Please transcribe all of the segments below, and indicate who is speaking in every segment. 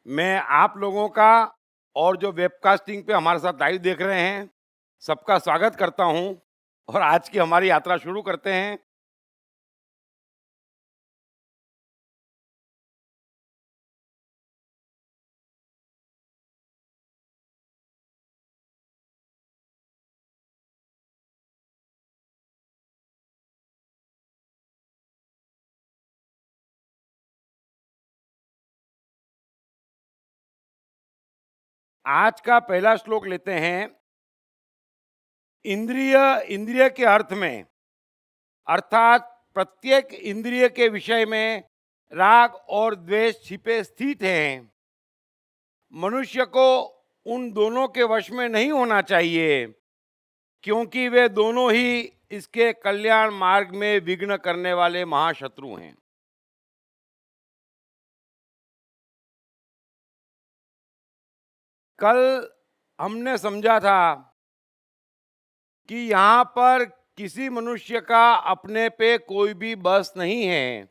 Speaker 1: मैं आप लोगों का और जो वेबकास्टिंग पे हमारे साथ लाइव देख रहे हैं, सबका स्वागत करता हूं और आज की हमारी यात्रा शुरू करते हैं। आज का पहला श्लोक लेते हैं। इंद्रिय इंद्रिय के अर्थ में अर्थात प्रत्येक इंद्रिय के विषय में राग और द्वेष छिपे स्थित हैं। मनुष्य को उन दोनों के वश में नहीं होना चाहिए, क्योंकि वे दोनों ही इसके कल्याण मार्ग में विघ्न करने वाले महाशत्रु हैं। कल हमने समझा था कि यहाँ पर किसी मनुष्य का अपने पे कोई भी बस नहीं है।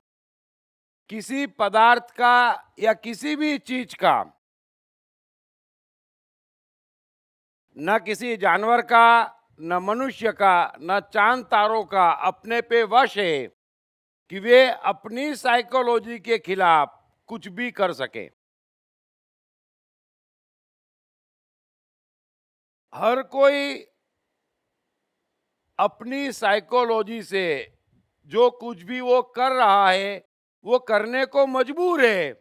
Speaker 1: किसी पदार्थ का या किसी भी चीज का, न किसी जानवर का, न मनुष्य का, न चांद तारों का अपने पे वश है कि वे अपनी साइकोलॉजी के खिलाफ कुछ भी कर सके। हर कोई अपनी साइकोलॉजी से जो कुछ भी वो कर रहा है वो करने को मजबूर है,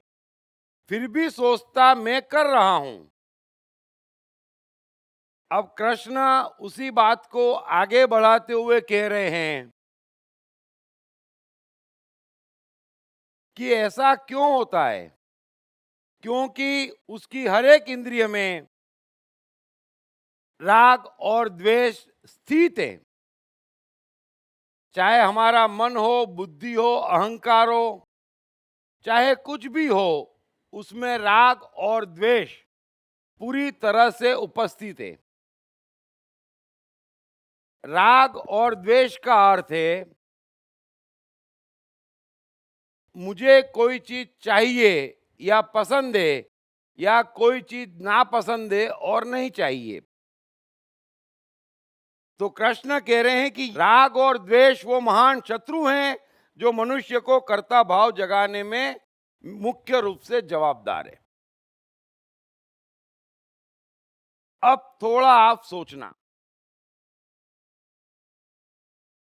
Speaker 1: फिर भी सोचता मैं कर रहा हूं। अब कृष्ण उसी बात को आगे बढ़ाते हुए कह रहे हैं कि ऐसा क्यों होता है, क्योंकि उसकी हर एक इंद्रिय में राग और द्वेष स्थित है। चाहे हमारा मन हो, बुद्धि हो, अहंकार हो, चाहे कुछ भी हो, उसमें राग और द्वेष पूरी तरह से उपस्थित है। राग और द्वेष का अर्थ है मुझे कोई चीज चाहिए या पसंद है, या कोई चीज नापसंद है और नहीं चाहिए। तो कृष्ण कह रहे हैं कि राग और द्वेष वो महान शत्रु हैं जो मनुष्य को कर्ता भाव जगाने में मुख्य रूप से जवाबदार है। अब थोड़ा आप सोचना,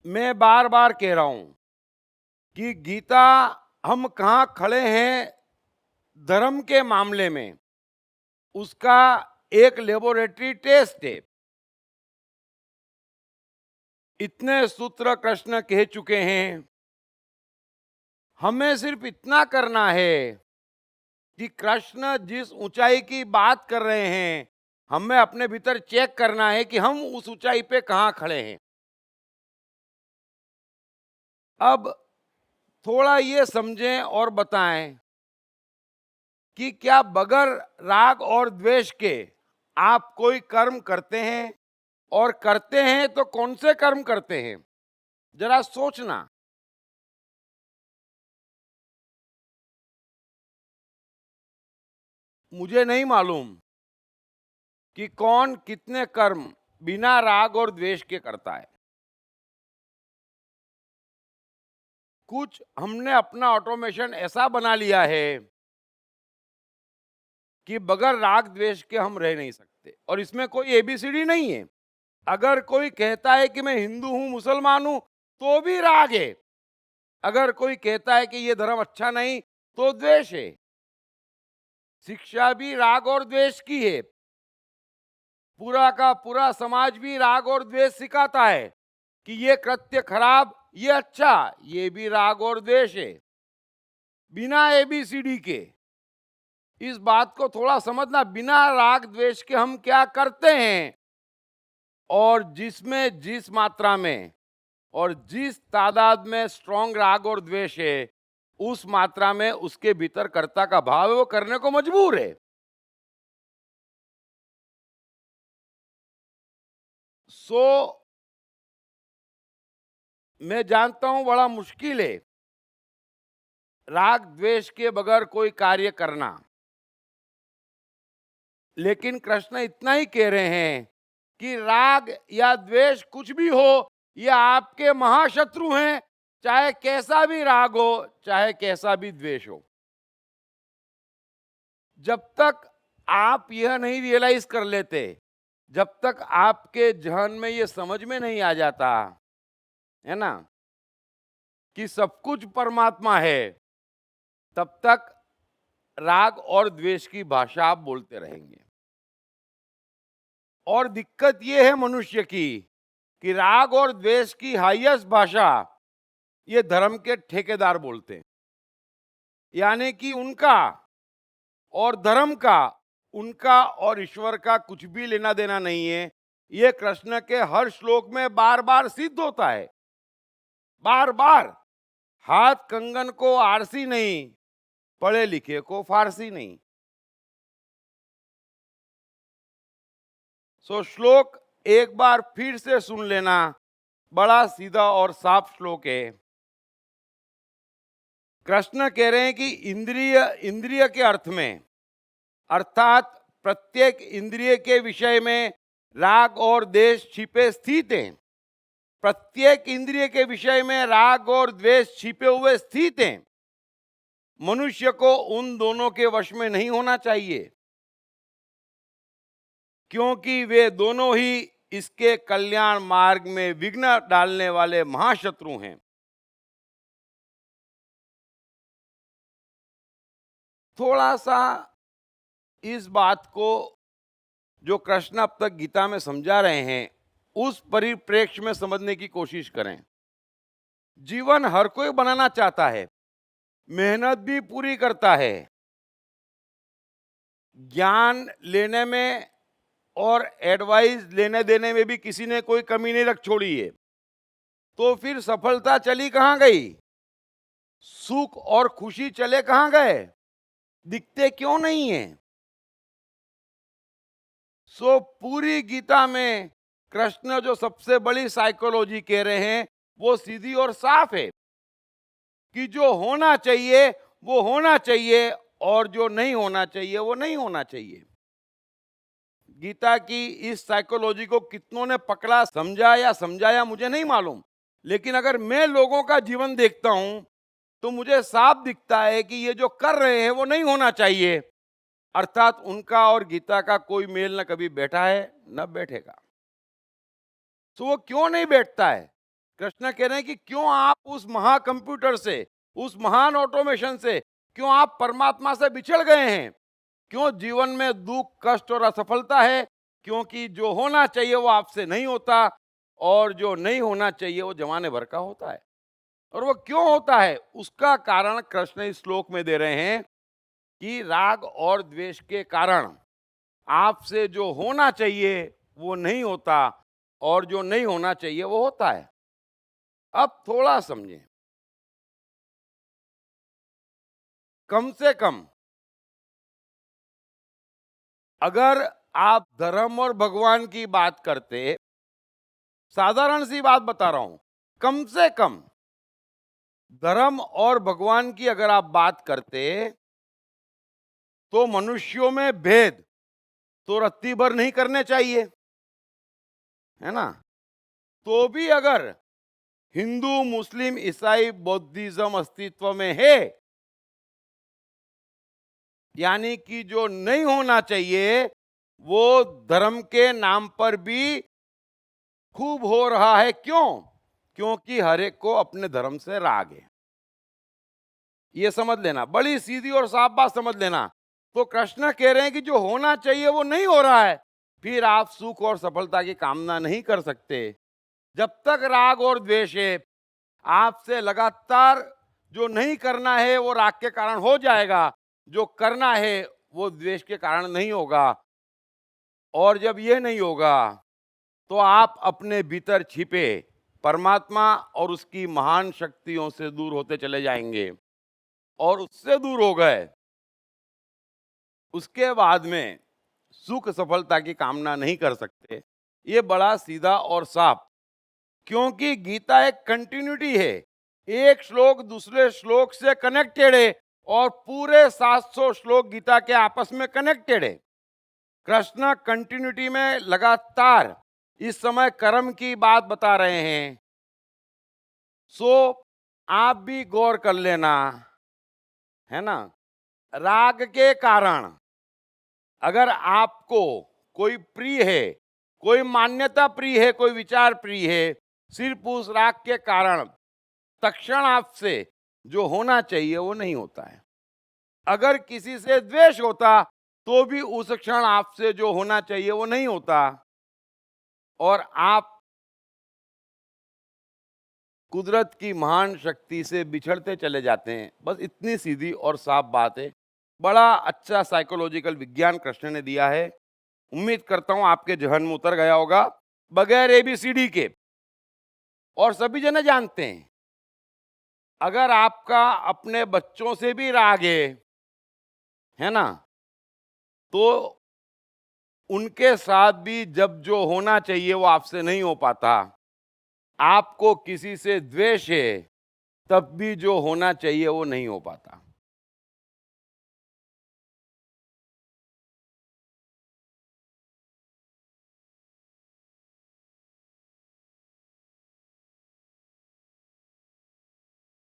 Speaker 1: मैं बार बार कह रहा हूं कि गीता हम कहां खड़े हैं धर्म के मामले में, उसका एक लेबोरेटरी टेस्ट है। इतने सूत्र कृष्ण कह चुके हैं, हमें सिर्फ इतना करना है कि कृष्ण जिस ऊंचाई की बात कर रहे हैं, हमें अपने भीतर चेक करना है कि हम उस ऊंचाई पे कहां खड़े हैं। अब थोड़ा ये समझें और बताएं कि क्या बगैर राग और द्वेष के आप कोई कर्म करते हैं, और करते हैं तो कौन से कर्म करते हैं? जरा सोचना। मुझे नहीं मालूम कि कौन कितने कर्म बिना राग और द्वेष के करता है। कुछ हमने अपना ऑटोमेशन ऐसा बना लिया है कि बगैर राग द्वेष के हम रह नहीं सकते, और इसमें कोई एबीसीडी नहीं है। अगर कोई कहता है कि मैं हिंदू हूं, मुसलमान हूं, तो भी राग है। अगर कोई कहता है कि ये धर्म अच्छा नहीं, तो द्वेष है। शिक्षा भी राग और द्वेष की है। पूरा का पूरा समाज भी राग और द्वेष सिखाता है कि ये कृत्य खराब, ये अच्छा, ये भी राग और द्वेष है। बिना एबीसीडी के इस बात को थोड़ा समझना, बिना राग द्वेष के हम क्या करते हैं, और जिसमें जिस मात्रा में और जिस तादाद में स्ट्रांग राग और द्वेष है, उस मात्रा में उसके भीतर कर्ता का भाव है, वो करने को मजबूर है। सो मैं जानता हूं बड़ा मुश्किल है राग द्वेष के बगैर कोई कार्य करना। लेकिन कृष्ण इतना ही कह रहे हैं कि राग या द्वेष कुछ भी हो, ये आपके महाशत्रु हैं, चाहे कैसा भी राग हो, चाहे कैसा भी द्वेष हो। जब तक आप यह नहीं रियलाइज कर लेते, जब तक आपके जहन में ये समझ में नहीं आ जाता है ना कि सब कुछ परमात्मा है, तब तक राग और द्वेष की भाषा आप बोलते रहेंगे। और दिक्कत ये है मनुष्य की कि राग और द्वेष की हाईएस्ट भाषा ये धर्म के ठेकेदार बोलते हैं। यानी कि उनका और धर्म का, उनका और ईश्वर का कुछ भी लेना देना नहीं है। ये कृष्ण के हर श्लोक में बार बार सिद्ध होता है, बार बार। हाथ कंगन को आरसी नहीं, पढ़े लिखे को फारसी नहीं। सो श्लोक एक बार फिर से सुन लेना, बड़ा सीधा और साफ श्लोक है। कृष्ण कह रहे हैं कि इंद्रिय इंद्रिय के अर्थ में, अर्थात प्रत्येक इंद्रिय के विषय में राग और द्वेष छिपे स्थित हैं। प्रत्येक इंद्रिय के विषय में राग और द्वेष छिपे हुए स्थित हैं। मनुष्य को उन दोनों के वश में नहीं होना चाहिए, क्योंकि वे दोनों ही इसके कल्याण मार्ग में विघ्न डालने वाले महाशत्रु हैं। थोड़ा सा इस बात को जो कृष्ण अब तक गीता में समझा रहे हैं, उस परिप्रेक्ष्य में समझने की कोशिश करें। जीवन हर कोई बनाना चाहता है, मेहनत भी पूरी करता है, ज्ञान लेने में और एडवाइस लेने देने में भी किसी ने कोई कमी नहीं रख छोड़ी है। तो फिर सफलता चली कहां गई? सुख और खुशी चले कहां गए? दिखते क्यों नहीं है? सो पूरी गीता में कृष्ण जो सबसे बड़ी साइकोलॉजी कह रहे हैं वो सीधी और साफ है कि जो होना चाहिए वो होना चाहिए और जो नहीं होना चाहिए वो नहीं होना चाहिए। गीता की इस साइकोलॉजी को कितनों ने पकड़ा, समझा या समझाया मुझे नहीं मालूम, लेकिन अगर मैं लोगों का जीवन देखता हूं तो मुझे साफ दिखता है कि ये जो कर रहे हैं वो नहीं होना चाहिए। अर्थात उनका और गीता का कोई मेल न कभी बैठा है न बैठेगा। तो वो क्यों नहीं बैठता है? कृष्ण कह रहे हैं कि क्यों आप उस महाकंप्यूटर से, उस महान ऑटोमेशन से, क्यों आप परमात्मा से बिछड़ गए हैं? क्यों जीवन में दुख, कष्ट और असफलता है? क्योंकि जो होना चाहिए वो आपसे नहीं होता और जो नहीं होना चाहिए वो जमाने भर का होता है। और वो क्यों होता है उसका कारण कृष्ण इस श्लोक में दे रहे हैं कि राग और द्वेष के कारण आपसे जो होना चाहिए वो नहीं होता और जो नहीं होना चाहिए वो होता है। अब थोड़ा समझें। कम से कम अगर आप धर्म और भगवान की बात करते, साधारण सी बात बता रहा हूं, कम से कम धर्म और भगवान की अगर आप बात करते तो मनुष्यों में भेद तो रत्ती भर नहीं करने चाहिए, है ना? तो भी अगर हिंदू, मुस्लिम, ईसाई, बौद्धिज्म अस्तित्व में है, यानी कि जो नहीं होना चाहिए वो धर्म के नाम पर भी खूब हो रहा है। क्यों? क्योंकि हर एक को अपने धर्म से राग है। ये समझ लेना, बड़ी सीधी और साफ बात समझ लेना। तो कृष्ण कह रहे हैं कि जो होना चाहिए वो नहीं हो रहा है, फिर आप सुख और सफलता की कामना नहीं कर सकते। जब तक राग और द्वेष है, आपसे लगातार जो नहीं करना है वो राग के कारण हो जाएगा, जो करना है वो द्वेष के कारण नहीं होगा। और जब ये नहीं होगा तो आप अपने भीतर छिपे परमात्मा और उसकी महान शक्तियों से दूर होते चले जाएंगे। और उससे दूर हो गए, उसके बाद में सुख सफलता की कामना नहीं कर सकते। ये बड़ा सीधा और साफ, क्योंकि गीता एक कंटिन्यूटी है, एक श्लोक दूसरे श्लोक से कनेक्टेड है और पूरे 700 श्लोक गीता के आपस में कनेक्टेड है। कृष्ण कंटिन्यूटी में लगातार इस समय कर्म की बात बता रहे हैं। सो आप भी गौर कर लेना, है ना। राग के कारण अगर आपको कोई प्रिय है, कोई मान्यता प्रिय है, कोई विचार प्रिय है, सिर्फ उस राग के कारण तक्षण आपसे जो होना चाहिए वो नहीं होता है। अगर किसी से द्वेष होता तो भी उस क्षण आपसे जो होना चाहिए वो नहीं होता, और आप कुदरत की महान शक्ति से बिछड़ते चले जाते हैं। बस इतनी सीधी और साफ बात है। बड़ा अच्छा साइकोलॉजिकल विज्ञान कृष्ण ने दिया है। उम्मीद करता हूं आपके जहन में उतर गया होगा, बगैर एबीसीडी के। और सभी जने जानते हैं, अगर आपका अपने बच्चों से भी राग है ना, तो उनके साथ भी जब जो होना चाहिए वो आपसे नहीं हो पाता। आपको किसी से द्वेष है, तब भी जो होना चाहिए वो नहीं हो पाता।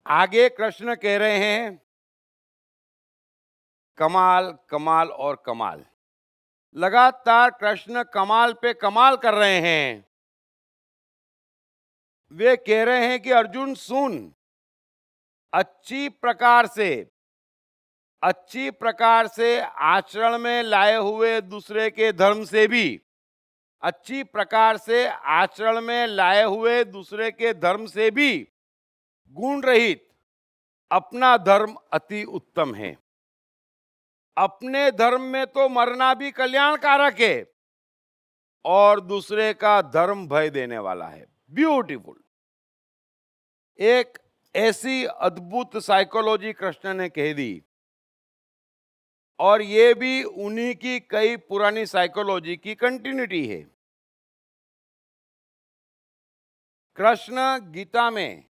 Speaker 1: आगे कृष्ण कह रहे हैं, कमाल कमाल और कमाल। लगातार कृष्ण कमाल पे कमाल कर रहे हैं। वे कह रहे हैं कि अर्जुन सुन, अच्छी प्रकार से, अच्छी प्रकार से आचरण में लाए हुए दूसरे के धर्म से भी, अच्छी प्रकार से आचरण में लाए हुए दूसरे के धर्म से भी गुण रहित अपना धर्म अति उत्तम है। अपने धर्म में तो मरना भी कल्याणकारक है, और दूसरे का धर्म भय देने वाला है। ब्यूटीफुल। एक ऐसी अद्भुत साइकोलॉजी कृष्ण ने कह दी, और ये भी उन्हीं की कई पुरानी साइकोलॉजी की कंटिन्यूटी है। कृष्ण गीता में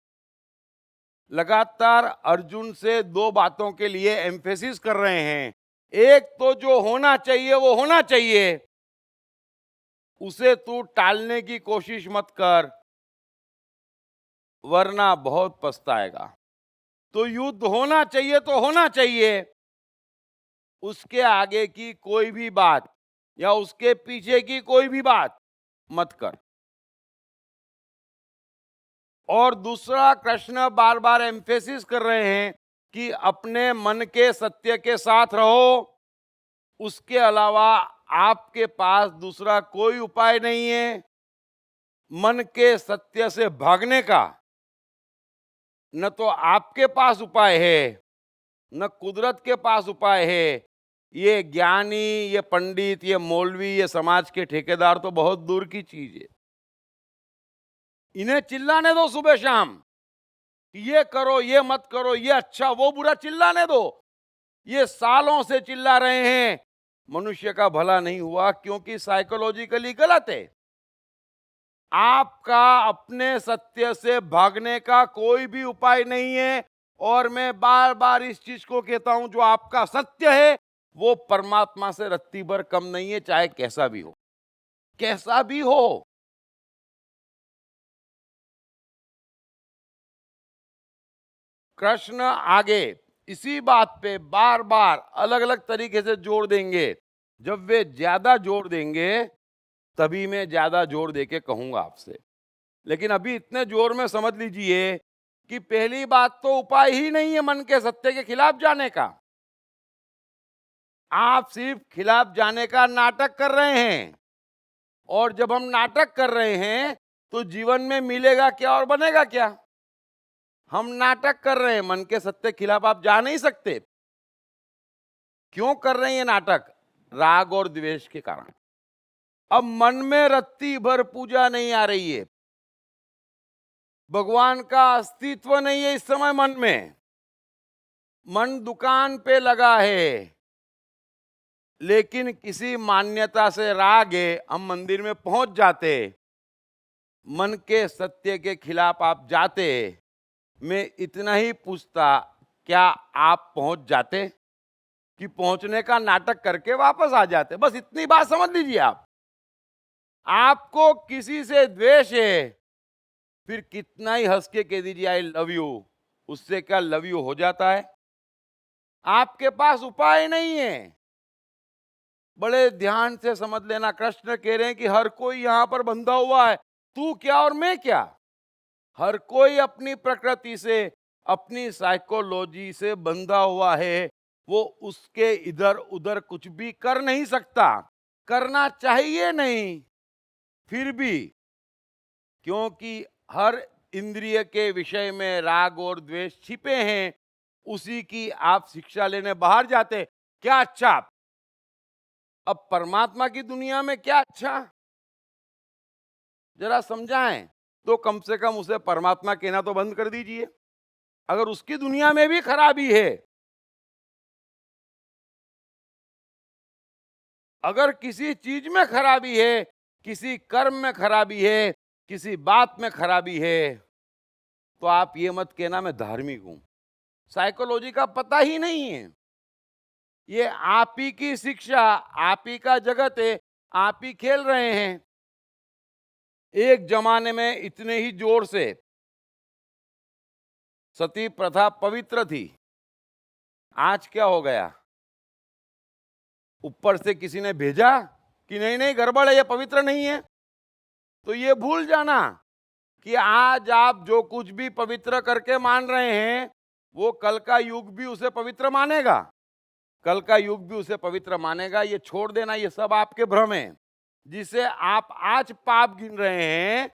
Speaker 1: लगातार अर्जुन से दो बातों के लिए एम्फेसिस कर रहे हैं। एक तो जो होना चाहिए वो होना चाहिए, उसे तू टालने की कोशिश मत कर, वरना बहुत पछताएगा। तो युद्ध होना चाहिए तो होना चाहिए, उसके आगे की कोई भी बात या उसके पीछे की कोई भी बात मत कर। और दूसरा, कृष्ण बार बार एम्फेसिस कर रहे हैं कि अपने मन के सत्य के साथ रहो, उसके अलावा आपके पास दूसरा कोई उपाय नहीं है। मन के सत्य से भागने का न तो आपके पास उपाय है, न कुदरत के पास उपाय है। ये ज्ञानी, ये पंडित, ये मौलवी, ये समाज के ठेकेदार तो बहुत दूर की चीज है। इन्हें चिल्लाने दो सुबह शाम, ये करो, ये मत करो, ये अच्छा, वो बुरा, चिल्लाने दो। ये सालों से चिल्ला रहे हैं, मनुष्य का भला नहीं हुआ, क्योंकि साइकोलॉजिकली गलत है। आपका अपने सत्य से भागने का कोई भी उपाय नहीं है। और मैं बार बार इस चीज को कहता हूं, जो आपका सत्य है वो परमात्मा से रत्ती भर कम नहीं है, चाहे कैसा भी हो, कैसा भी हो। कृष्ण आगे इसी बात पे बार बार अलग अलग तरीके से जोर देंगे। जब वे ज्यादा जोर देंगे तभी मैं ज्यादा जोर देके कहूंगा आपसे। लेकिन अभी इतने जोर में समझ लीजिए कि पहली बात तो उपाय ही नहीं है मन के सत्य के खिलाफ जाने का। आप सिर्फ खिलाफ जाने का नाटक कर रहे हैं, और जब हम नाटक कर रहे हैं तो जीवन में मिलेगा क्या और बनेगा क्या? हम नाटक कर रहे हैं, मन के सत्य के खिलाफ आप जा नहीं सकते। क्यों कर रहे हैं ये नाटक? राग और द्वेष के कारण। अब मन में रत्ती भर पूजा नहीं आ रही है, भगवान का अस्तित्व नहीं है इस समय मन में। मन दुकान पे लगा है, लेकिन किसी मान्यता से राग है, हम मंदिर में पहुंच जाते, मन के सत्य के खिलाफ आप जाते। मैं इतना ही पूछता, क्या आप पहुंच जाते? कि पहुंचने का नाटक करके वापस आ जाते। बस इतनी बात समझ लीजिए आप। आपको किसी से द्वेष है, फिर कितना ही हंस के कह दीजिए आई लव यू, उससे क्या लव यू हो जाता है? आपके पास उपाय नहीं है। बड़े ध्यान से समझ लेना, कृष्ण कह रहे हैं कि हर कोई यहां पर बंधा हुआ है, तू क्या और मैं क्या। हर कोई अपनी प्रकृति से, अपनी साइकोलॉजी से बंधा हुआ है। वो उसके इधर उधर कुछ भी कर नहीं सकता, करना चाहिए नहीं, फिर भी क्योंकि हर इंद्रिय के विषय में राग और द्वेष छिपे हैं, उसी की आप शिक्षा लेने बाहर जाते। क्या अच्छा? अब परमात्मा की दुनिया में क्या अच्छा, जरा समझाएं। तो कम से कम उसे परमात्मा कहना तो बंद कर दीजिए। अगर उसकी दुनिया में भी खराबी है, अगर किसी चीज में खराबी है, किसी कर्म में खराबी है, किसी बात में खराबी है, तो आप ये मत कहना मैं धार्मिक हूं। साइकोलॉजी का पता ही नहीं है। ये आप ही की शिक्षा, आप ही का जगत है, आप ही खेल रहे हैं। एक जमाने में इतने ही जोर से सती प्रथा पवित्र थी, आज क्या हो गया? ऊपर से किसी ने भेजा कि नहीं नहीं गड़बड़ है, ये पवित्र नहीं है। तो ये भूल जाना कि आज आप जो कुछ भी पवित्र करके मान रहे हैं, वो कल का युग भी उसे पवित्र मानेगा, कल का युग भी उसे पवित्र मानेगा। ये छोड़ देना, ये सब आपके भ्रम है। जिसे आप आज पाप गिन रहे हैं,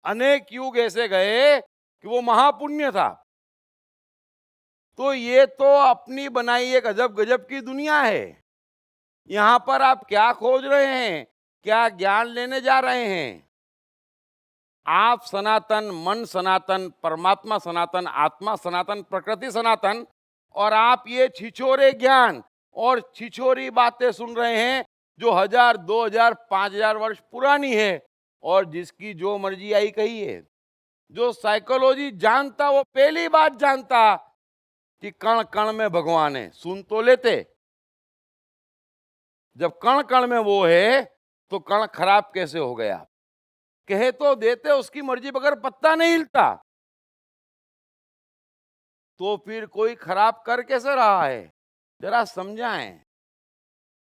Speaker 1: अनेक युग ऐसे गए कि वो महापुण्य था। तो ये तो अपनी बनाई एक अजब गजब की दुनिया है। यहां पर आप क्या खोज रहे हैं, क्या ज्ञान लेने जा रहे हैं? आप सनातन, मन सनातन, परमात्मा सनातन, आत्मा सनातन, प्रकृति सनातन, और आप ये छिछोरे ज्ञान और छिछोरी बातें सुन रहे हैं जो 1000, 2000, 5000 वर्ष पुरानी है, और जिसकी जो मर्जी आई कही है। जो साइकोलॉजी जानता वो पहली बात जानता कि कण कण में भगवान है। सुन तो लेते, जब कण कण में वो है तो कण खराब कैसे हो गया? कहे तो देते, उसकी मर्जी बगैर पत्ता नहीं हिलता। तो फिर कोई खराब कर कैसे रहा है, जरा समझाएं।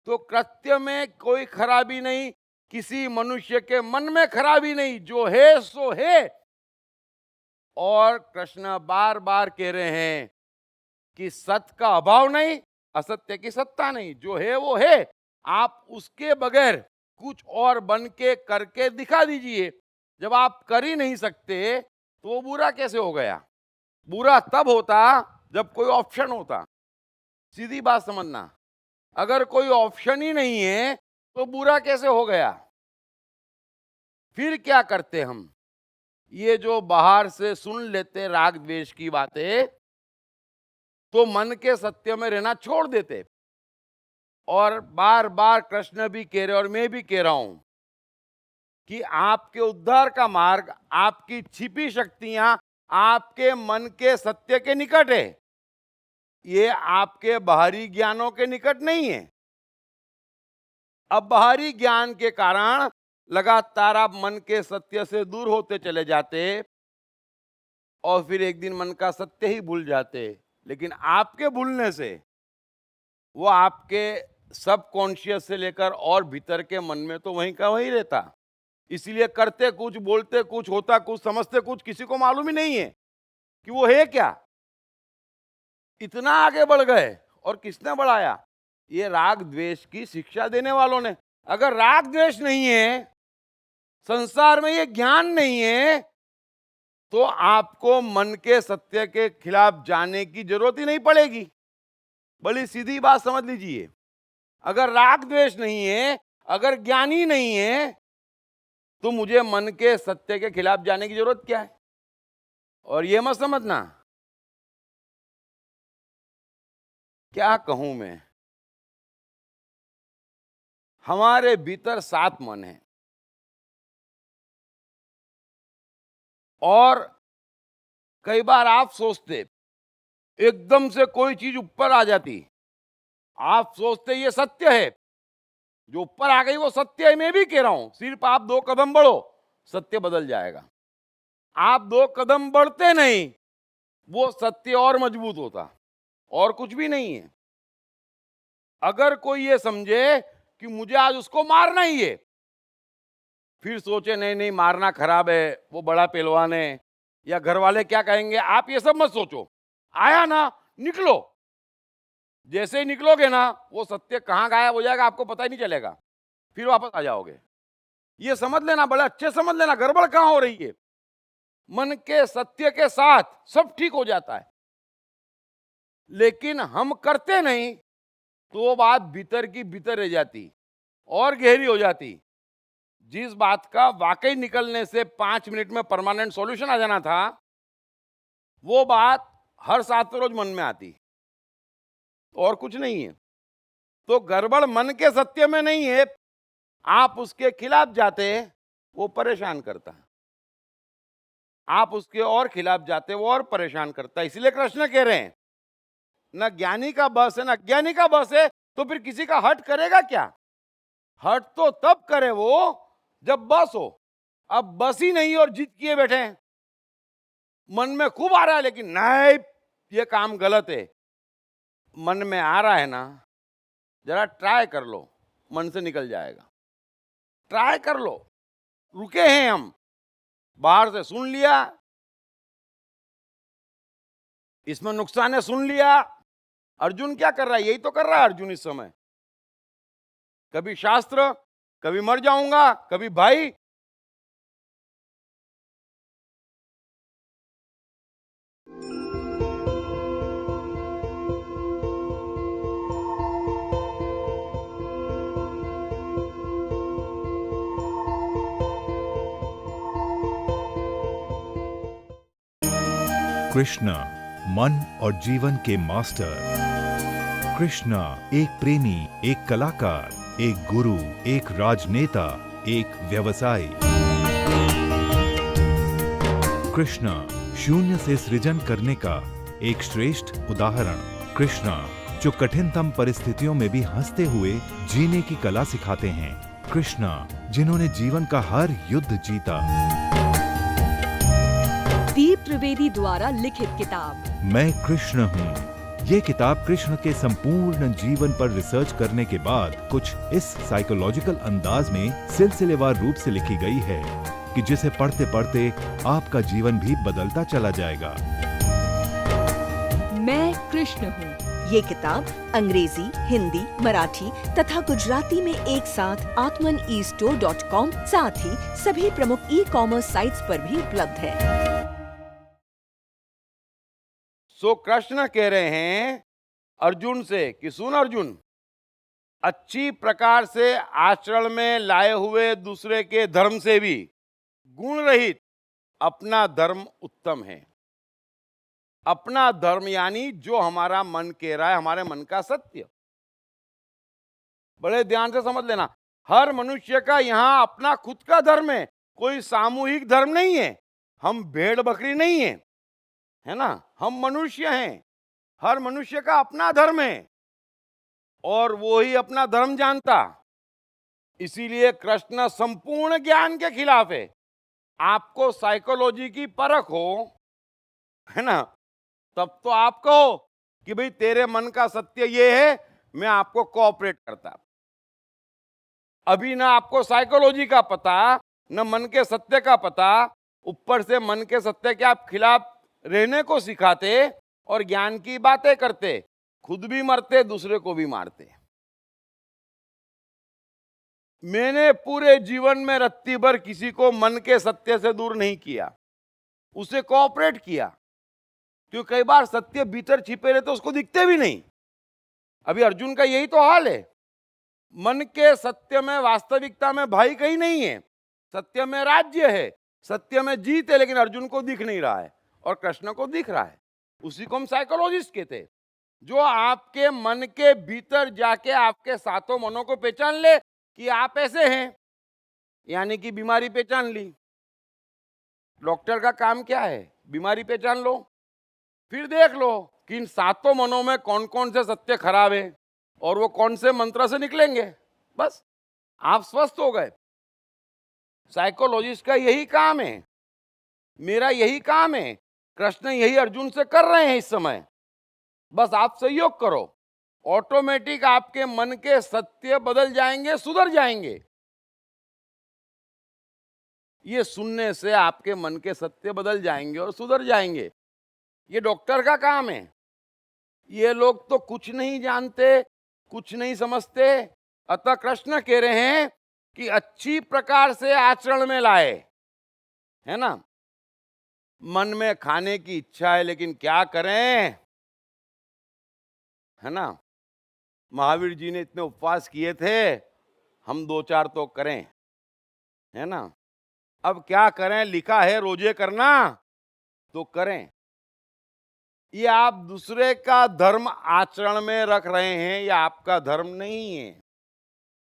Speaker 1: तो कृत्य में कोई खराबी नहीं, किसी मनुष्य के मन में खराबी नहीं, जो है सो है। और कृष्ण बार बार कह रहे हैं कि सत्य का अभाव नहीं, असत्य की सत्ता नहीं, जो है वो है। आप उसके बगैर कुछ और बन के करके दिखा दीजिए। जब आप कर ही नहीं सकते तो वो बुरा कैसे हो गया? बुरा तब होता जब कोई ऑप्शन होता। सीधी बात समझना, अगर कोई ऑप्शन ही नहीं है तो बुरा कैसे हो गया? फिर क्या करते हम? ये जो बाहर से सुन लेते राग द्वेष की बातें, तो मन के सत्य में रहना छोड़ देते। और बार बार कृष्ण भी कह रहे और मैं भी कह रहा हूं कि आपके उद्धार का मार्ग, आपकी छिपी शक्तियां आपके मन के सत्य के निकट है। ये आपके बाहरी ज्ञानों के निकट नहीं है। अब बाहरी ज्ञान के कारण लगातार आप मन के सत्य से दूर होते चले जाते, और फिर एक दिन मन का सत्य ही भूल जाते। लेकिन आपके भूलने से वो आपके सब कॉन्शियस से लेकर और भीतर के मन में तो वहीं का वहीं रहता। इसलिए करते कुछ, बोलते कुछ, होता कुछ, समझते कुछ, किसी को मालूम ही नहीं है कि वो है क्या। इतना आगे बढ़ गए, और किसने बढ़ाया? ये राग द्वेष की शिक्षा देने वालों ने। अगर राग द्वेष नहीं है, संसार में ये ज्ञान नहीं है, तो आपको मन के सत्य के खिलाफ जाने की जरूरत ही नहीं पड़ेगी। बड़ी सीधी बात समझ लीजिए। अगर राग द्वेष नहीं है, अगर ज्ञान ही नहीं है, तो मुझे मन के सत्य के खिलाफ जाने की जरूरत क्या है? और ये मत समझना, क्या कहूं मैं, हमारे भीतर 7 मन है, और कई बार आप सोचते एकदम से कोई चीज ऊपर आ जाती, आप सोचते ये सत्य है, जो ऊपर आ गई वो सत्य है, मैं भी कह रहा हूं, सिर्फ आप 2 कदम बढ़ो, सत्य बदल जाएगा। आप 2 कदम बढ़ते नहीं, वो सत्य और मजबूत होता, और कुछ भी नहीं है। अगर कोई ये समझे कि मुझे आज उसको मारना ही है, फिर सोचे नहीं नहीं मारना खराब है, वो बड़ा पहलवान है, या घर वाले क्या कहेंगे, आप ये सब मत सोचो, आया ना निकलो। जैसे ही निकलोगे ना, वो सत्य कहाँ गायब हो जाएगा आपको पता ही नहीं चलेगा, फिर वापस आ जाओगे। ये समझ लेना, बड़े अच्छे समझ लेना, गड़बड़ कहाँ हो रही है। मन के सत्य के साथ सब ठीक हो जाता है, लेकिन हम करते नहीं, तो वो बात भीतर की भीतर रह जाती और गहरी हो जाती। जिस बात का वाकई निकलने से 5 मिनट में परमानेंट सॉल्यूशन आ जाना था, वो बात हर 7 रोज मन में आती, और कुछ नहीं है। तो गड़बड़ मन के सत्य में नहीं है, आप उसके खिलाफ जाते, वो परेशान करता है। आप उसके और खिलाफ जाते, वो और परेशान करता है। इसलिए कृष्ण कह रहे हैं, न ज्ञानी का बस है न अज्ञानी का बस है, तो फिर किसी का हट करेगा क्या? हट तो तब करे वो जब बस हो। अब बस ही नहीं और जिद किए बैठे हैं, मन में खूब आ रहा है लेकिन नहीं, ये काम गलत है। मन में आ रहा है ना, जरा ट्राई कर लो, मन से निकल जाएगा। ट्राई कर लो। रुके हैं हम, बाहर से सुन लिया, इसमें नुकसान है, सुन लिया। अर्जुन क्या कर रहा है? यही तो कर रहा है अर्जुन इस समय। कभी शास्त्र, कभी मर जाऊंगा, कभी भाई।
Speaker 2: कृष्ण मन और जीवन के मास्टर। कृष्ण एक प्रेमी, एक कलाकार, एक गुरु, एक राजनेता, एक व्यवसायी। कृष्ण शून्य से सृजन करने का एक श्रेष्ठ उदाहरण। कृष्ण जो कठिनतम परिस्थितियों में भी हंसते हुए जीने की कला सिखाते हैं। कृष्ण जिन्होंने जीवन का हर युद्ध जीता।
Speaker 3: दीप त्रिवेदी द्वारा लिखित किताब
Speaker 2: मैं कृष्ण हूँ। ये किताब कृष्ण के संपूर्ण जीवन पर रिसर्च करने के बाद कुछ इस साइकोलॉजिकल अंदाज में सिलसिलेवार रूप से लिखी गई है कि जिसे पढ़ते पढ़ते आपका जीवन भी बदलता चला जाएगा।
Speaker 3: मैं कृष्ण हूँ।
Speaker 4: ये किताब अंग्रेजी, हिंदी, मराठी तथा गुजराती में एक साथ atmanestore.com साथ ही सभी प्रमुख ई-कॉमर्स साइट्स पर भी उपलब्ध है।
Speaker 1: सो कृष्ण कह रहे हैं अर्जुन से कि सुन अर्जुन, अच्छी प्रकार से आचरण में लाए हुए दूसरे के धर्म से भी गुण रहित अपना धर्म उत्तम है। अपना धर्म यानी जो हमारा मन कह रहा है, हमारे मन का सत्य। बड़े ध्यान से समझ लेना, हर मनुष्य का यहां अपना खुद का धर्म है, कोई सामूहिक धर्म नहीं है। हम भेड़ बकरी नहीं है, है ना, हम मनुष्य हैं। हर मनुष्य का अपना धर्म है और वो ही अपना धर्म जानता। इसीलिए कृष्ण संपूर्ण ज्ञान के खिलाफ है। आपको साइकोलॉजी की परख हो, है ना, तब तो आप कहो कि भाई तेरे मन का सत्य ये है, मैं आपको कोऑपरेट करता। अभी ना आपको साइकोलॉजी का पता, न मन के सत्य का पता, ऊपर से मन के सत्य के आप खिलाफ रहने को सिखाते और ज्ञान की बातें करते, खुद भी मरते, दूसरे को भी मारते। मैंने पूरे जीवन में रत्ती भर किसी को मन के सत्य से दूर नहीं किया, उसे कोऑपरेट किया। क्योंकि कई बार सत्य भीतर छिपे रहते, उसको दिखते भी नहीं। अभी अर्जुन का यही तो हाल है। मन के सत्य में, वास्तविकता में भाई कहीं नहीं है। सत्य में राज्य है, सत्य में जीत है, लेकिन अर्जुन को दिख नहीं रहा है और कृष्ण को दिख रहा है। उसी को हम साइकोलॉजिस्ट कहते हैं, जो आपके मन के भीतर जाके आपके सातों मनों को पहचान ले कि आप ऐसे हैं, यानी कि बीमारी पहचान ली। डॉक्टर का काम क्या है? बीमारी पहचान लो, फिर देख लो कि इन सातों मनों में कौन कौन से सत्य खराब है, और वो कौन से मंत्र से निकलेंगे, बस आप स्वस्थ हो गए। साइकोलॉजिस्ट का यही काम है, मेरा यही काम है, कृष्ण यही अर्जुन से कर रहे हैं इस समय। बस आप सहयोग करो, ऑटोमेटिक आपके मन के सत्य बदल जाएंगे, सुधर जाएंगे। ये सुनने से आपके मन के सत्य बदल जाएंगे और सुधर जाएंगे। ये डॉक्टर का काम है। ये लोग तो कुछ नहीं जानते, कुछ नहीं समझते। अतः कृष्ण कह रहे हैं कि अच्छी प्रकार से आचरण में लाए, है ना। मन में खाने की इच्छा है, लेकिन क्या करें, है ना। महावीर जी ने इतने उपवास किए थे, हम 2-4 तो करें, है ना। अब क्या करें, लिखा है रोजे करना तो करें। ये आप दूसरे का धर्म आचरण में रख रहे हैं, ये आपका धर्म नहीं है।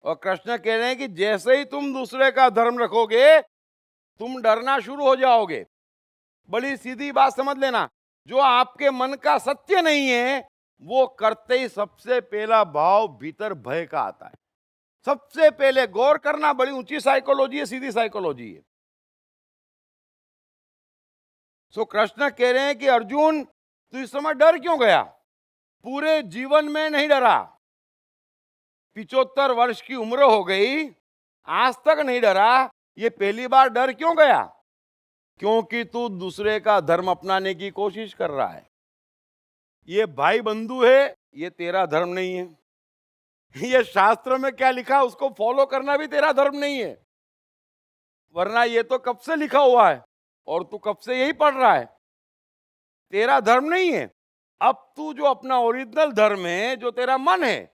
Speaker 1: और कृष्ण कह रहे हैं कि जैसे ही तुम दूसरे का धर्म रखोगे, तुम डरना शुरू हो जाओगे। बड़ी सीधी बात समझ लेना, जो आपके मन का सत्य नहीं है, वो करते ही सबसे पहला भाव भीतर भय का आता है। सबसे पहले गौर करना, बड़ी ऊंची साइकोलॉजी है, सीधी साइकोलॉजी है। सो कृष्ण कह रहे हैं कि अर्जुन, तू इस समय डर क्यों गया? पूरे जीवन में नहीं डरा, 75 वर्ष की उम्र हो गई, आज तक नहीं डरा, ये पहली बार डर क्यों गया? क्योंकि तू दूसरे का धर्म अपनाने की कोशिश कर रहा है। ये भाई बंधु है, ये तेरा धर्म नहीं है। ये शास्त्र में क्या लिखा उसको फॉलो करना भी तेरा धर्म नहीं है। वरना ये तो कब से लिखा हुआ है और तू कब से यही पढ़ रहा है, तेरा धर्म नहीं है। अब तू जो अपना ओरिजिनल धर्म है, जो तेरा मन है,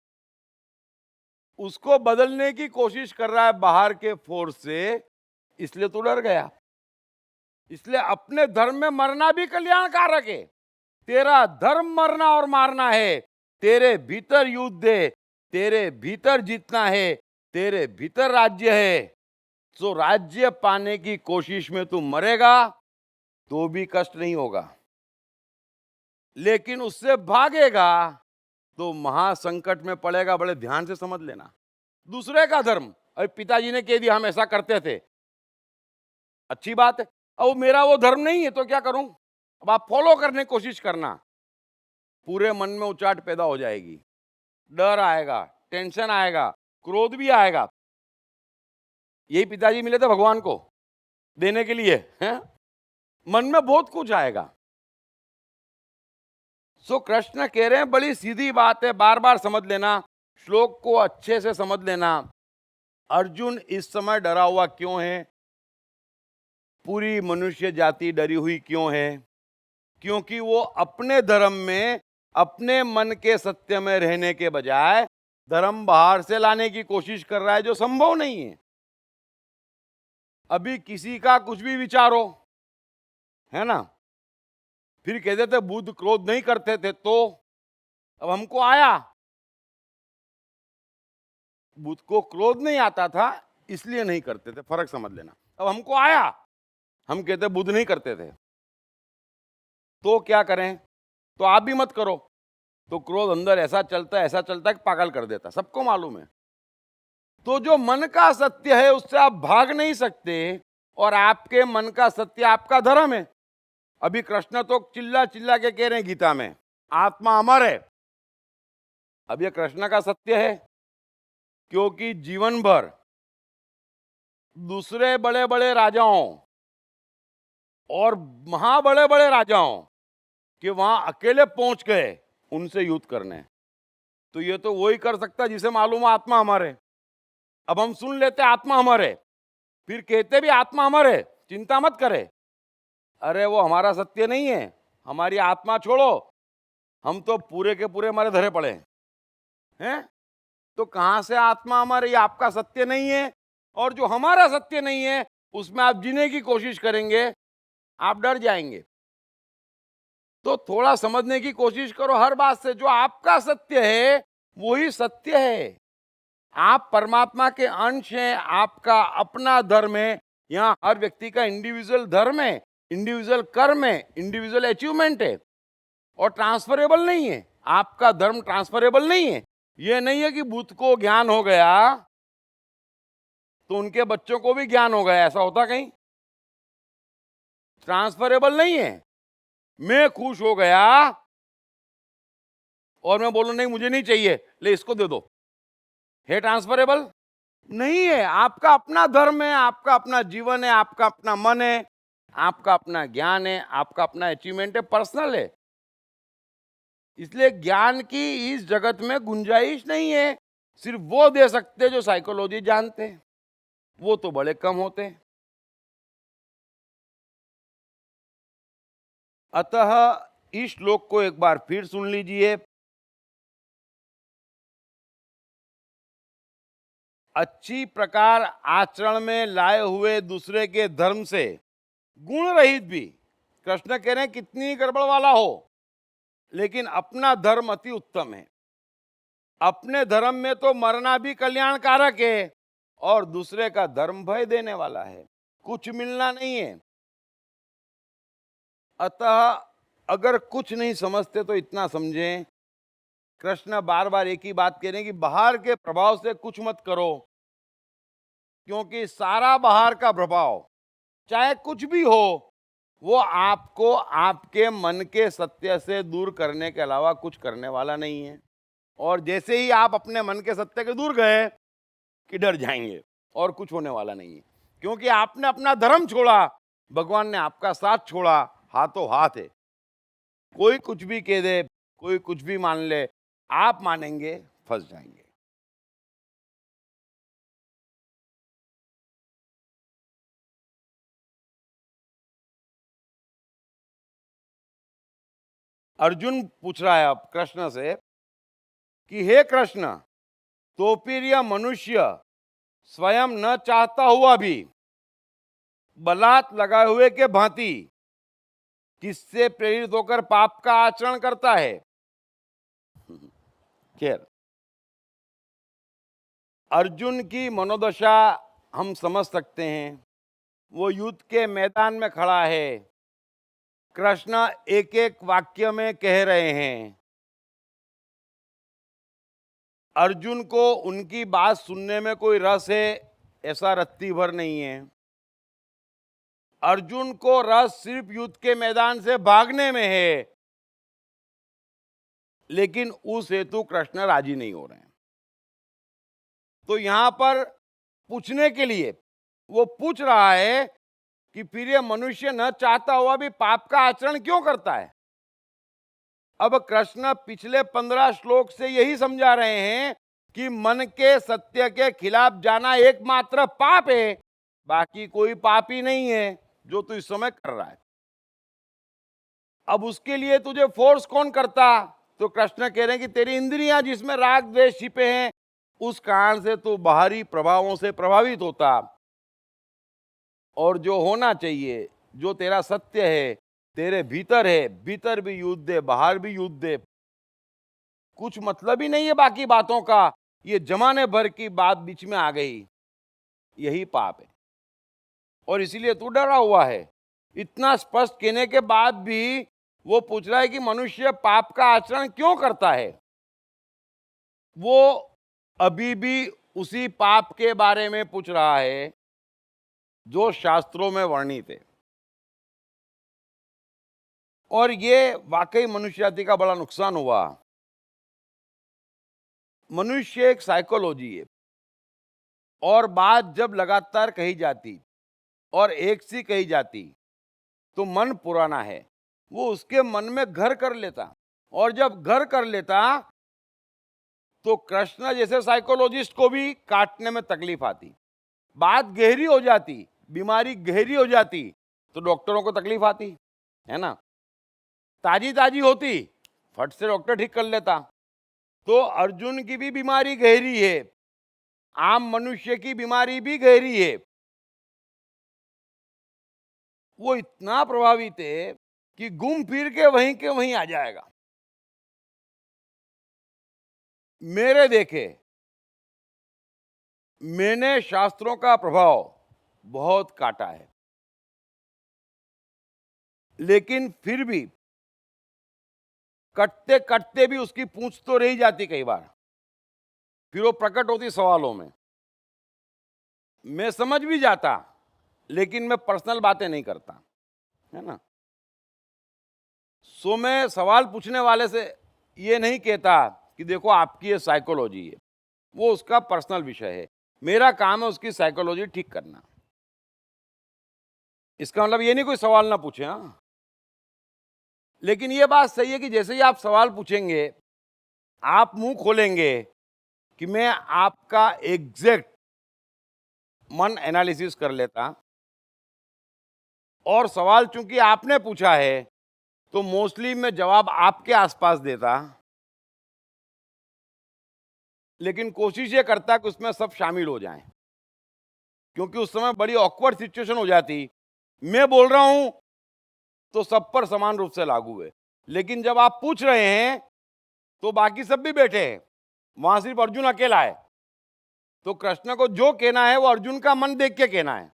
Speaker 1: उसको बदलने की कोशिश कर रहा है बाहर के फोर्स से, इसलिए तू डर गया। इसलिए अपने धर्म में मरना भी कल्याणकारक है। तेरा धर्म मरना और मारना है, तेरे भीतर युद्ध है, तेरे भीतर जीतना है, तेरे भीतर राज्य है। तो राज्य पाने की कोशिश में तू मरेगा तो भी कष्ट नहीं होगा, लेकिन उससे भागेगा तो महासंकट में पड़ेगा। बड़े ध्यान से समझ लेना। दूसरे का धर्म, अरे पिताजी ने कह दिया हम ऐसा करते थे, अच्छी बात है। अब मेरा वो धर्म नहीं है तो क्या करूं? अब आप फॉलो करने की कोशिश करना, पूरे मन में उचाट पैदा हो जाएगी, डर आएगा, टेंशन आएगा, क्रोध भी आएगा। यही पिताजी मिले थे भगवान को देने के लिए, हैं? मन में बहुत कुछ आएगा। सो कृष्ण कह रहे हैं बड़ी सीधी बात है, बार बार समझ लेना, श्लोक को अच्छे से समझ लेना। अर्जुन इस समय डरा हुआ क्यों है? पूरी मनुष्य जाति डरी हुई क्यों है? क्योंकि वो अपने धर्म में, अपने मन के सत्य में रहने के बजाय धर्म बाहर से लाने की कोशिश कर रहा है, जो संभव नहीं है। अभी किसी का कुछ भी विचारो, है ना, फिर कहते थे बुद्ध क्रोध नहीं करते थे, तो अब हमको आया। बुद्ध को क्रोध नहीं आता था इसलिए नहीं करते थे, फर्क समझ लेना। अब हमको आया, हम कहते बुद्ध नहीं करते थे, तो क्या करें? तो आप भी मत करो। तो क्रोध अंदर ऐसा चलता है कि पागल कर देता, सबको मालूम है। तो जो मन का सत्य है उससे आप भाग नहीं सकते, और आपके मन का सत्य आपका धर्म है। अभी कृष्ण तो चिल्ला चिल्ला के कह रहे हैं गीता में, आत्मा अमर है। अब ये कृष्ण का सत्य है, क्योंकि जीवन भर दूसरे बड़े बड़े राजाओं और बड़े बड़े राजाओं के वहां अकेले पहुंच गए उनसे युद्ध करने। तो ये तो वही कर सकता है जिसे मालूम है आत्मा अमर है। अब हम सुन लेते आत्मा अमर है, फिर कहते भी आत्मा अमर है, चिंता मत करे। अरे वो हमारा सत्य नहीं है, हमारी आत्मा छोड़ो, हम तो पूरे के पूरे हमारे धरे पड़े हैं। तो कहां से आत्मा अमर है? ये आपका सत्य नहीं है, और जो हमारा सत्य नहीं है उसमें आप जीने की कोशिश करेंगे, आप डर जाएंगे। तो थोड़ा समझने की कोशिश करो हर बात से। जो आपका सत्य है वही सत्य है। आप परमात्मा के अंश हैं, आपका अपना धर्म है। यहाँ हर व्यक्ति का इंडिविजुअल धर्म है, इंडिविजुअल कर्म है, इंडिविजुअल अचीवमेंट है, और ट्रांसफरेबल नहीं है। आपका धर्म ट्रांसफरेबल नहीं है, ये नहीं है कि बुद्ध को ज्ञान हो गया तो उनके बच्चों को भी ज्ञान हो गया, ऐसा होता कहीं? ट्रांसफरेबल नहीं है। मैं खुश हो गया और मैं बोलूं नहीं मुझे नहीं चाहिए, ले इसको दे दो, है ट्रांसफरेबल? नहीं है। आपका अपना धर्म है, आपका अपना जीवन है, आपका अपना मन है, आपका अपना ज्ञान है, आपका अपना अचीवमेंट है, पर्सनल है। इसलिए ज्ञान की इस जगत में गुंजाइश नहीं है। सिर्फ वो दे सकते हैं जो साइकोलॉजी जानते हैं, वो तो बड़े कम होते हैं। अतः इस श्लोक को एक बार फिर सुन लीजिए। अच्छी प्रकार आचरण में लाए हुए दूसरे के धर्म से गुण रहित भी, कृष्ण कह रहे हैं कितनी गड़बड़ वाला हो लेकिन अपना धर्म अति उत्तम है। अपने धर्म में तो मरना भी कल्याणकारक है और दूसरे का धर्म भय देने वाला है, कुछ मिलना नहीं है। अतः अगर कुछ नहीं समझते तो इतना समझें, कृष्ण बार बार एक ही बात कह रहे हैं कि बाहर के प्रभाव से कुछ मत करो, क्योंकि सारा बाहर का प्रभाव चाहे कुछ भी हो वो आपको आपके मन के सत्य से दूर करने के अलावा कुछ करने वाला नहीं है। और जैसे ही आप अपने मन के सत्य के दूर गए कि डर जाएंगे और कुछ होने वाला नहीं है, क्योंकि आपने अपना धर्म छोड़ा, भगवान ने आपका साथ छोड़ा, हाथों हाथ है। कोई कुछ भी कह दे, कोई कुछ भी मान ले, आप मानेंगे फंस जाएंगे। अर्जुन पूछ रहा है अब कृष्ण से कि हे कृष्ण, तो फिर यह मनुष्य स्वयं न चाहता हुआ भी बलात् लगाए हुए के भांति किससे प्रेरित होकर पाप का आचरण करता है? खैर, अर्जुन की मनोदशा हम समझ सकते हैं। वो युद्ध के मैदान में खड़ा है, कृष्ण एक एक वाक्य में कह रहे हैं। अर्जुन को उनकी बात सुनने में कोई रस है ऐसा रत्ती भर नहीं है। अर्जुन को रस सिर्फ युद्ध के मैदान से भागने में है, लेकिन उस हेतु कृष्ण राजी नहीं हो रहे हैं। तो यहां पर पूछने के लिए वो पूछ रहा है कि फिर ये मनुष्य न चाहता हुआ भी पाप का आचरण क्यों करता है? अब कृष्ण पिछले 15 श्लोक से यही समझा रहे हैं कि मन के सत्य के खिलाफ जाना एकमात्र पाप है, बाकी कोई पाप ही नहीं है जो तू इस समय कर रहा है। अब उसके लिए तुझे फोर्स कौन करता? तो कृष्ण कह रहे हैं कि तेरी इंद्रियां जिसमें राग द्वेष छिपे हैं, उस कारण से तू बाहरी प्रभावों से प्रभावित होता। और जो होना चाहिए, जो तेरा सत्य है, तेरे भीतर है, भीतर भी युद्ध है, बाहर भी युद्ध है। कुछ मतलब ही नहीं है बाकी बातों का, ये जमाने भर की बात बीच में आ गई, यही पाप है। और इसीलिए तू डरा हुआ है। इतना स्पष्ट कहने के बाद भी वो पूछ रहा है कि मनुष्य पाप का आचरण क्यों करता है। वो अभी भी उसी पाप के बारे में पूछ रहा है जो शास्त्रों में वर्णित है। और ये वाकई मनुष्य जाति का बड़ा नुकसान हुआ। मनुष्य एक साइकोलॉजी है, और बात जब लगातार कही जाती और एक सी कही जाती तो मन पुराना है, वो उसके मन में घर कर लेता। और जब घर कर लेता तो कृष्ण जैसे साइकोलॉजिस्ट को भी काटने में तकलीफ आती। बात गहरी हो जाती, बीमारी गहरी हो जाती तो डॉक्टरों को तकलीफ आती है ना। ताजी ताजी होती, फट से डॉक्टर ठीक कर लेता। तो अर्जुन की भी बीमारी गहरी है, आम मनुष्य की बीमारी भी गहरी है। वो इतना प्रभावित है कि घूम फिर के वहीं आ जाएगा। मेरे देखे, मैंने शास्त्रों का प्रभाव बहुत काटा है, लेकिन फिर भी कटते कटते भी उसकी पूंछ तो रही जाती कई बार। फिर वो प्रकट होती सवालों में। मैं समझ भी जाता, लेकिन मैं पर्सनल बातें नहीं करता, है ना। सो मैं सवाल पूछने वाले से ये नहीं कहता कि देखो आपकी ये साइकोलॉजी है, वो उसका पर्सनल विषय है, मेरा काम है उसकी साइकोलॉजी ठीक करना। इसका मतलब ये नहीं कोई सवाल ना पूछे, हाँ। लेकिन ये बात सही है कि जैसे ही आप सवाल पूछेंगे, आप मुंह खोलेंगे कि मैं आपका एग्जैक्ट मन एनालिसिस कर लेता, और सवाल चूंकि आपने पूछा है तो मोस्टली मैं जवाब आपके आसपास देता, लेकिन कोशिश ये करता कि उसमें सब शामिल हो जाएं, क्योंकि उस समय बड़ी ऑकवर्ड सिचुएशन हो जाती। मैं बोल रहा हूं तो सब पर समान रूप से लागू है, लेकिन जब आप पूछ रहे हैं तो बाकी सब भी बैठे हैं, वहां सिर्फ अर्जुन अकेला है। तो कृष्ण को जो कहना है वो अर्जुन का मन देख के कहना है।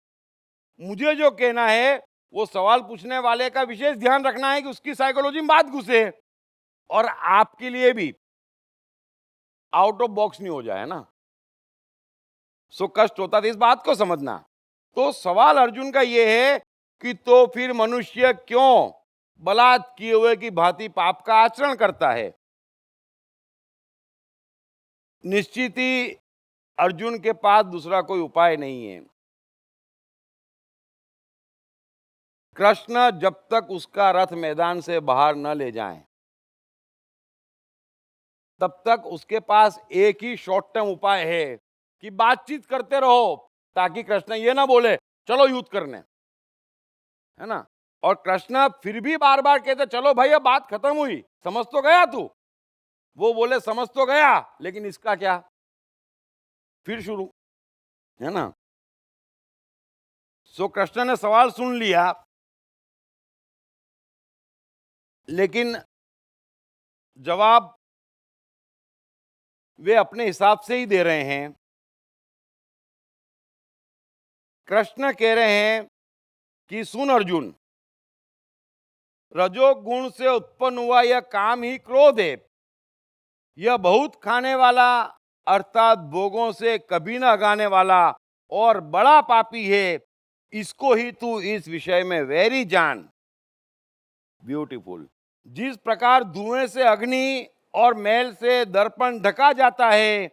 Speaker 1: मुझे जो कहना है वो सवाल पूछने वाले का विशेष ध्यान रखना है कि उसकी साइकोलॉजी में बात घुसे, और आपके लिए भी आउट ऑफ बॉक्स नहीं हो जाए ना। सो कष्ट होता था इस बात को समझना। तो सवाल अर्जुन का ये है कि तो फिर मनुष्य क्यों बलात् किए हुए की भांति पाप का आचरण करता है। निश्चित ही अर्जुन के पास दूसरा कोई उपाय नहीं है। कृष्ण जब तक उसका रथ मैदान से बाहर न ले जाएं, तब तक उसके पास एक ही शॉर्ट टर्म उपाय है कि बातचीत करते रहो, ताकि कृष्ण ये ना बोले चलो युद्ध करने, है ना। और कृष्ण फिर भी बार बार कहते चलो भाई अब बात खत्म हुई, समझ तो गया तू। वो बोले समझ तो गया, लेकिन इसका क्या। फिर शुरू, है ना। सो कृष्ण ने सवाल सुन लिया, लेकिन जवाब वे अपने हिसाब से ही दे रहे हैं। कृष्ण कह रहे हैं कि सुन अर्जुन, रजोगुण से उत्पन्न हुआ यह काम ही क्रोध है। यह बहुत खाने वाला अर्थात भोगों से कभी न अगाने वाला और बड़ा पापी है। इसको ही तू इस विषय में वैरी जान। ब्यूटीफुल। जिस प्रकार धुएं से अग्नि और मैल से दर्पण ढका जाता है,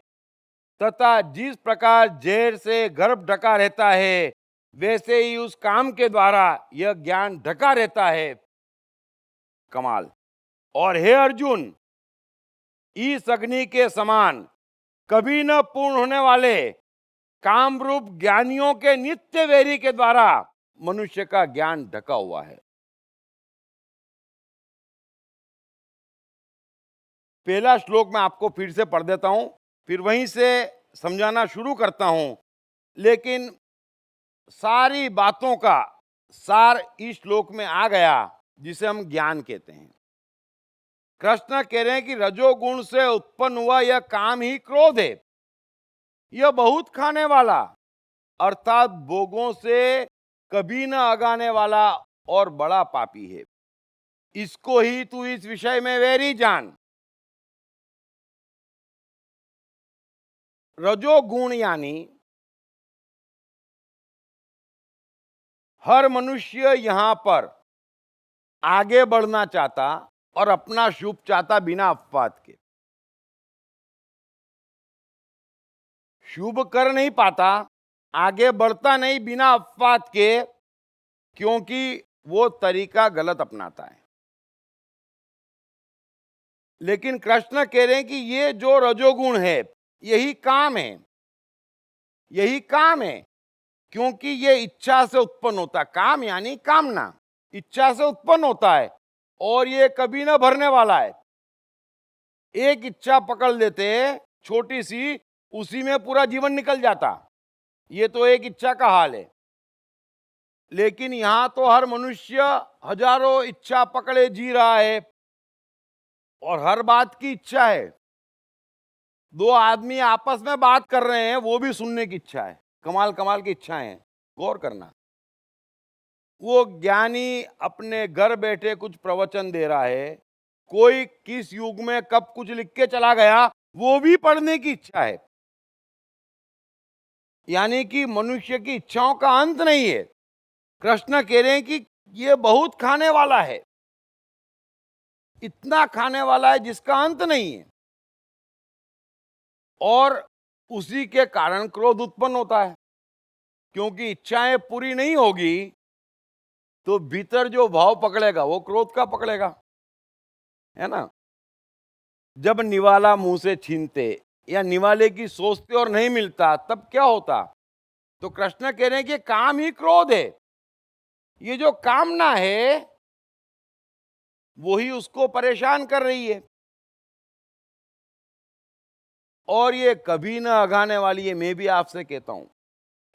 Speaker 1: तथा जिस प्रकार जहर से गर्भ ढका रहता है, वैसे ही उस काम के द्वारा यह ज्ञान ढका रहता है। कमाल। और हे अर्जुन, इस अग्नि के समान कभी न पूर्ण होने वाले कामरूप ज्ञानियों के नित्य वैरी के द्वारा मनुष्य का ज्ञान ढका हुआ है। पहला श्लोक मैं आपको फिर से पढ़ देता हूं, फिर वहीं से समझाना शुरू करता हूं। लेकिन सारी बातों का सार इस श्लोक में आ गया, जिसे हम ज्ञान कहते हैं। कृष्ण कह रहे हैं कि रजोगुण से उत्पन्न हुआ यह काम ही क्रोध है। यह बहुत खाने वाला अर्थात भोगों से कभी न अगाने वाला और बड़ा पापी है। इसको ही तू इस विषय में वैरी जान। रजोगुण यानी हर मनुष्य यहां पर आगे बढ़ना चाहता और अपना शुभ चाहता बिना अपवाद के। शुभ कर नहीं पाता, आगे बढ़ता नहीं बिना अपवाद के, क्योंकि वो तरीका गलत अपनाता है। लेकिन कृष्ण कह रहे हैं कि ये जो रजोगुण है, यही काम है, यही काम है, क्योंकि ये इच्छा से उत्पन्न होता है। काम यानी कामना, इच्छा से उत्पन्न होता है, और ये कभी ना भरने वाला है। एक इच्छा पकड़ लेते छोटी सी, उसी में पूरा जीवन निकल जाता। ये तो एक इच्छा का हाल है। लेकिन यहां तो हर मनुष्य हजारों इच्छा पकड़े जी रहा है, और हर बात की इच्छा है। दो आदमी आपस में बात कर रहे हैं, वो भी सुनने की इच्छा है। कमाल कमाल की इच्छाएं हैं, गौर करना। वो ज्ञानी अपने घर बैठे कुछ प्रवचन दे रहा है, कोई किस युग में कब कुछ लिख के चला गया, वो भी पढ़ने की इच्छा है। यानी कि मनुष्य की इच्छाओं का अंत नहीं है। कृष्ण कह रहे हैं कि ये बहुत खाने वाला है, इतना खाने वाला है जिसका अंत नहीं है, और उसी के कारण क्रोध उत्पन्न होता है। क्योंकि इच्छाएं पूरी नहीं होगी तो भीतर जो भाव पकड़ेगा वो क्रोध का पकड़ेगा, है ना। जब निवाला मुंह से छीनते या निवाले की सोचते और नहीं मिलता तब क्या होता? तो कृष्ण कह रहे हैं कि काम ही क्रोध है। ये जो कामना है वही उसको परेशान कर रही है, और ये कभी ना अघाने वाली है। मैं भी आपसे कहता हूं,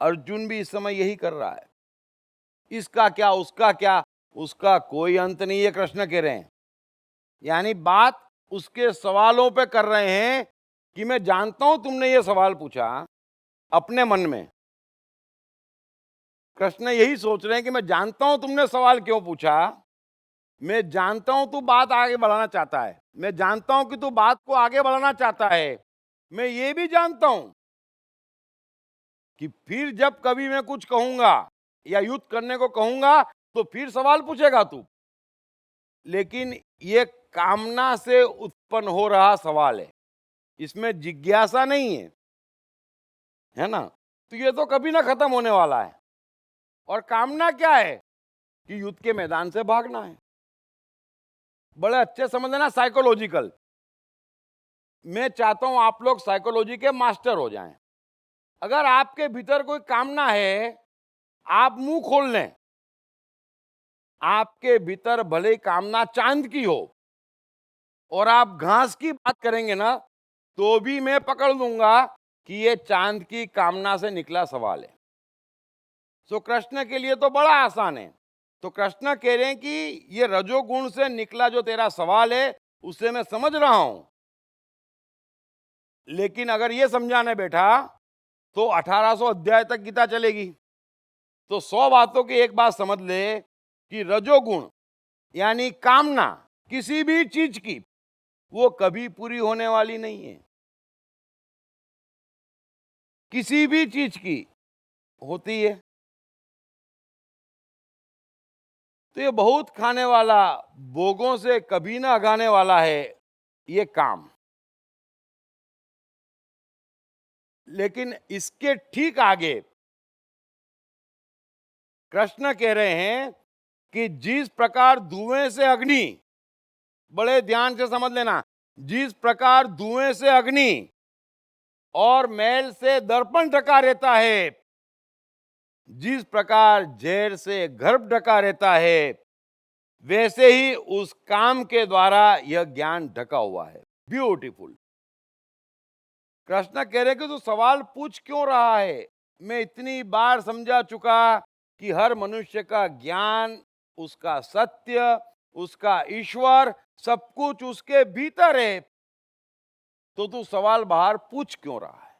Speaker 1: अर्जुन भी इस समय यही कर रहा है। इसका क्या, उसका क्या, उसका कोई अंत नहीं है, कृष्ण कह रहे हैं। यानी बात उसके सवालों पे कर रहे हैं कि मैं जानता हूं तुमने ये सवाल पूछा अपने मन में। कृष्ण यही सोच रहे हैं कि मैं जानता हूं तुमने सवाल क्यों पूछा, मैं जानता हूं तू बात आगे बढ़ाना चाहता है, मैं जानता हूं कि तू बात को आगे बढ़ाना चाहता है। मैं ये भी जानता हूं कि फिर जब कभी मैं कुछ कहूंगा या युद्ध करने को कहूंगा तो फिर सवाल पूछेगा तू। लेकिन ये कामना से उत्पन्न हो रहा सवाल है, इसमें जिज्ञासा नहीं है, है ना। तो ये तो कभी ना खत्म होने वाला है। और कामना क्या है? कि युद्ध के मैदान से भागना है। बड़े अच्छे समझ लेना, साइकोलॉजिकल। मैं चाहता हूं आप लोग साइकोलॉजी के मास्टर हो जाएं। अगर आपके भीतर कोई कामना है, आप मुंह खोल लें। आपके भीतर भले कामना चांद की हो और आप घास की बात करेंगे ना, तो भी मैं पकड़ लूंगा कि ये चांद की कामना से निकला सवाल है। तो कृष्ण के लिए तो बड़ा आसान है। तो कृष्ण कह रहे हैं कि ये रजोगुण से निकला जो तेरा सवाल है उसे मैं समझ रहा हूं, लेकिन अगर ये समझाने बैठा तो 1800 अध्याय तक गीता चलेगी। तो 100 बातों की एक बात समझ ले कि रजोगुण यानी कामना किसी भी चीज की वो कभी पूरी होने वाली नहीं है। किसी भी चीज की होती है तो ये बहुत खाने वाला, भोगों से कभी ना अघाने वाला है ये काम। लेकिन इसके ठीक आगे कृष्ण कह रहे हैं कि जिस प्रकार धुएं से अग्नि, बड़े ध्यान से समझ लेना, जिस प्रकार धुएं से अग्नि और मैल से दर्पण ढका रहता है, जिस प्रकार जहर से गर्भ ढका रहता है, वैसे ही उस काम के द्वारा यह ज्ञान ढका हुआ है। ब्यूटीफुल। कृष्ण कह रहे कि तू सवाल पूछ क्यों रहा है? मैं इतनी बार समझा चुका कि हर मनुष्य का ज्ञान, उसका सत्य, उसका ईश्वर, सब कुछ उसके भीतर है। तो तू सवाल बाहर पूछ क्यों रहा है?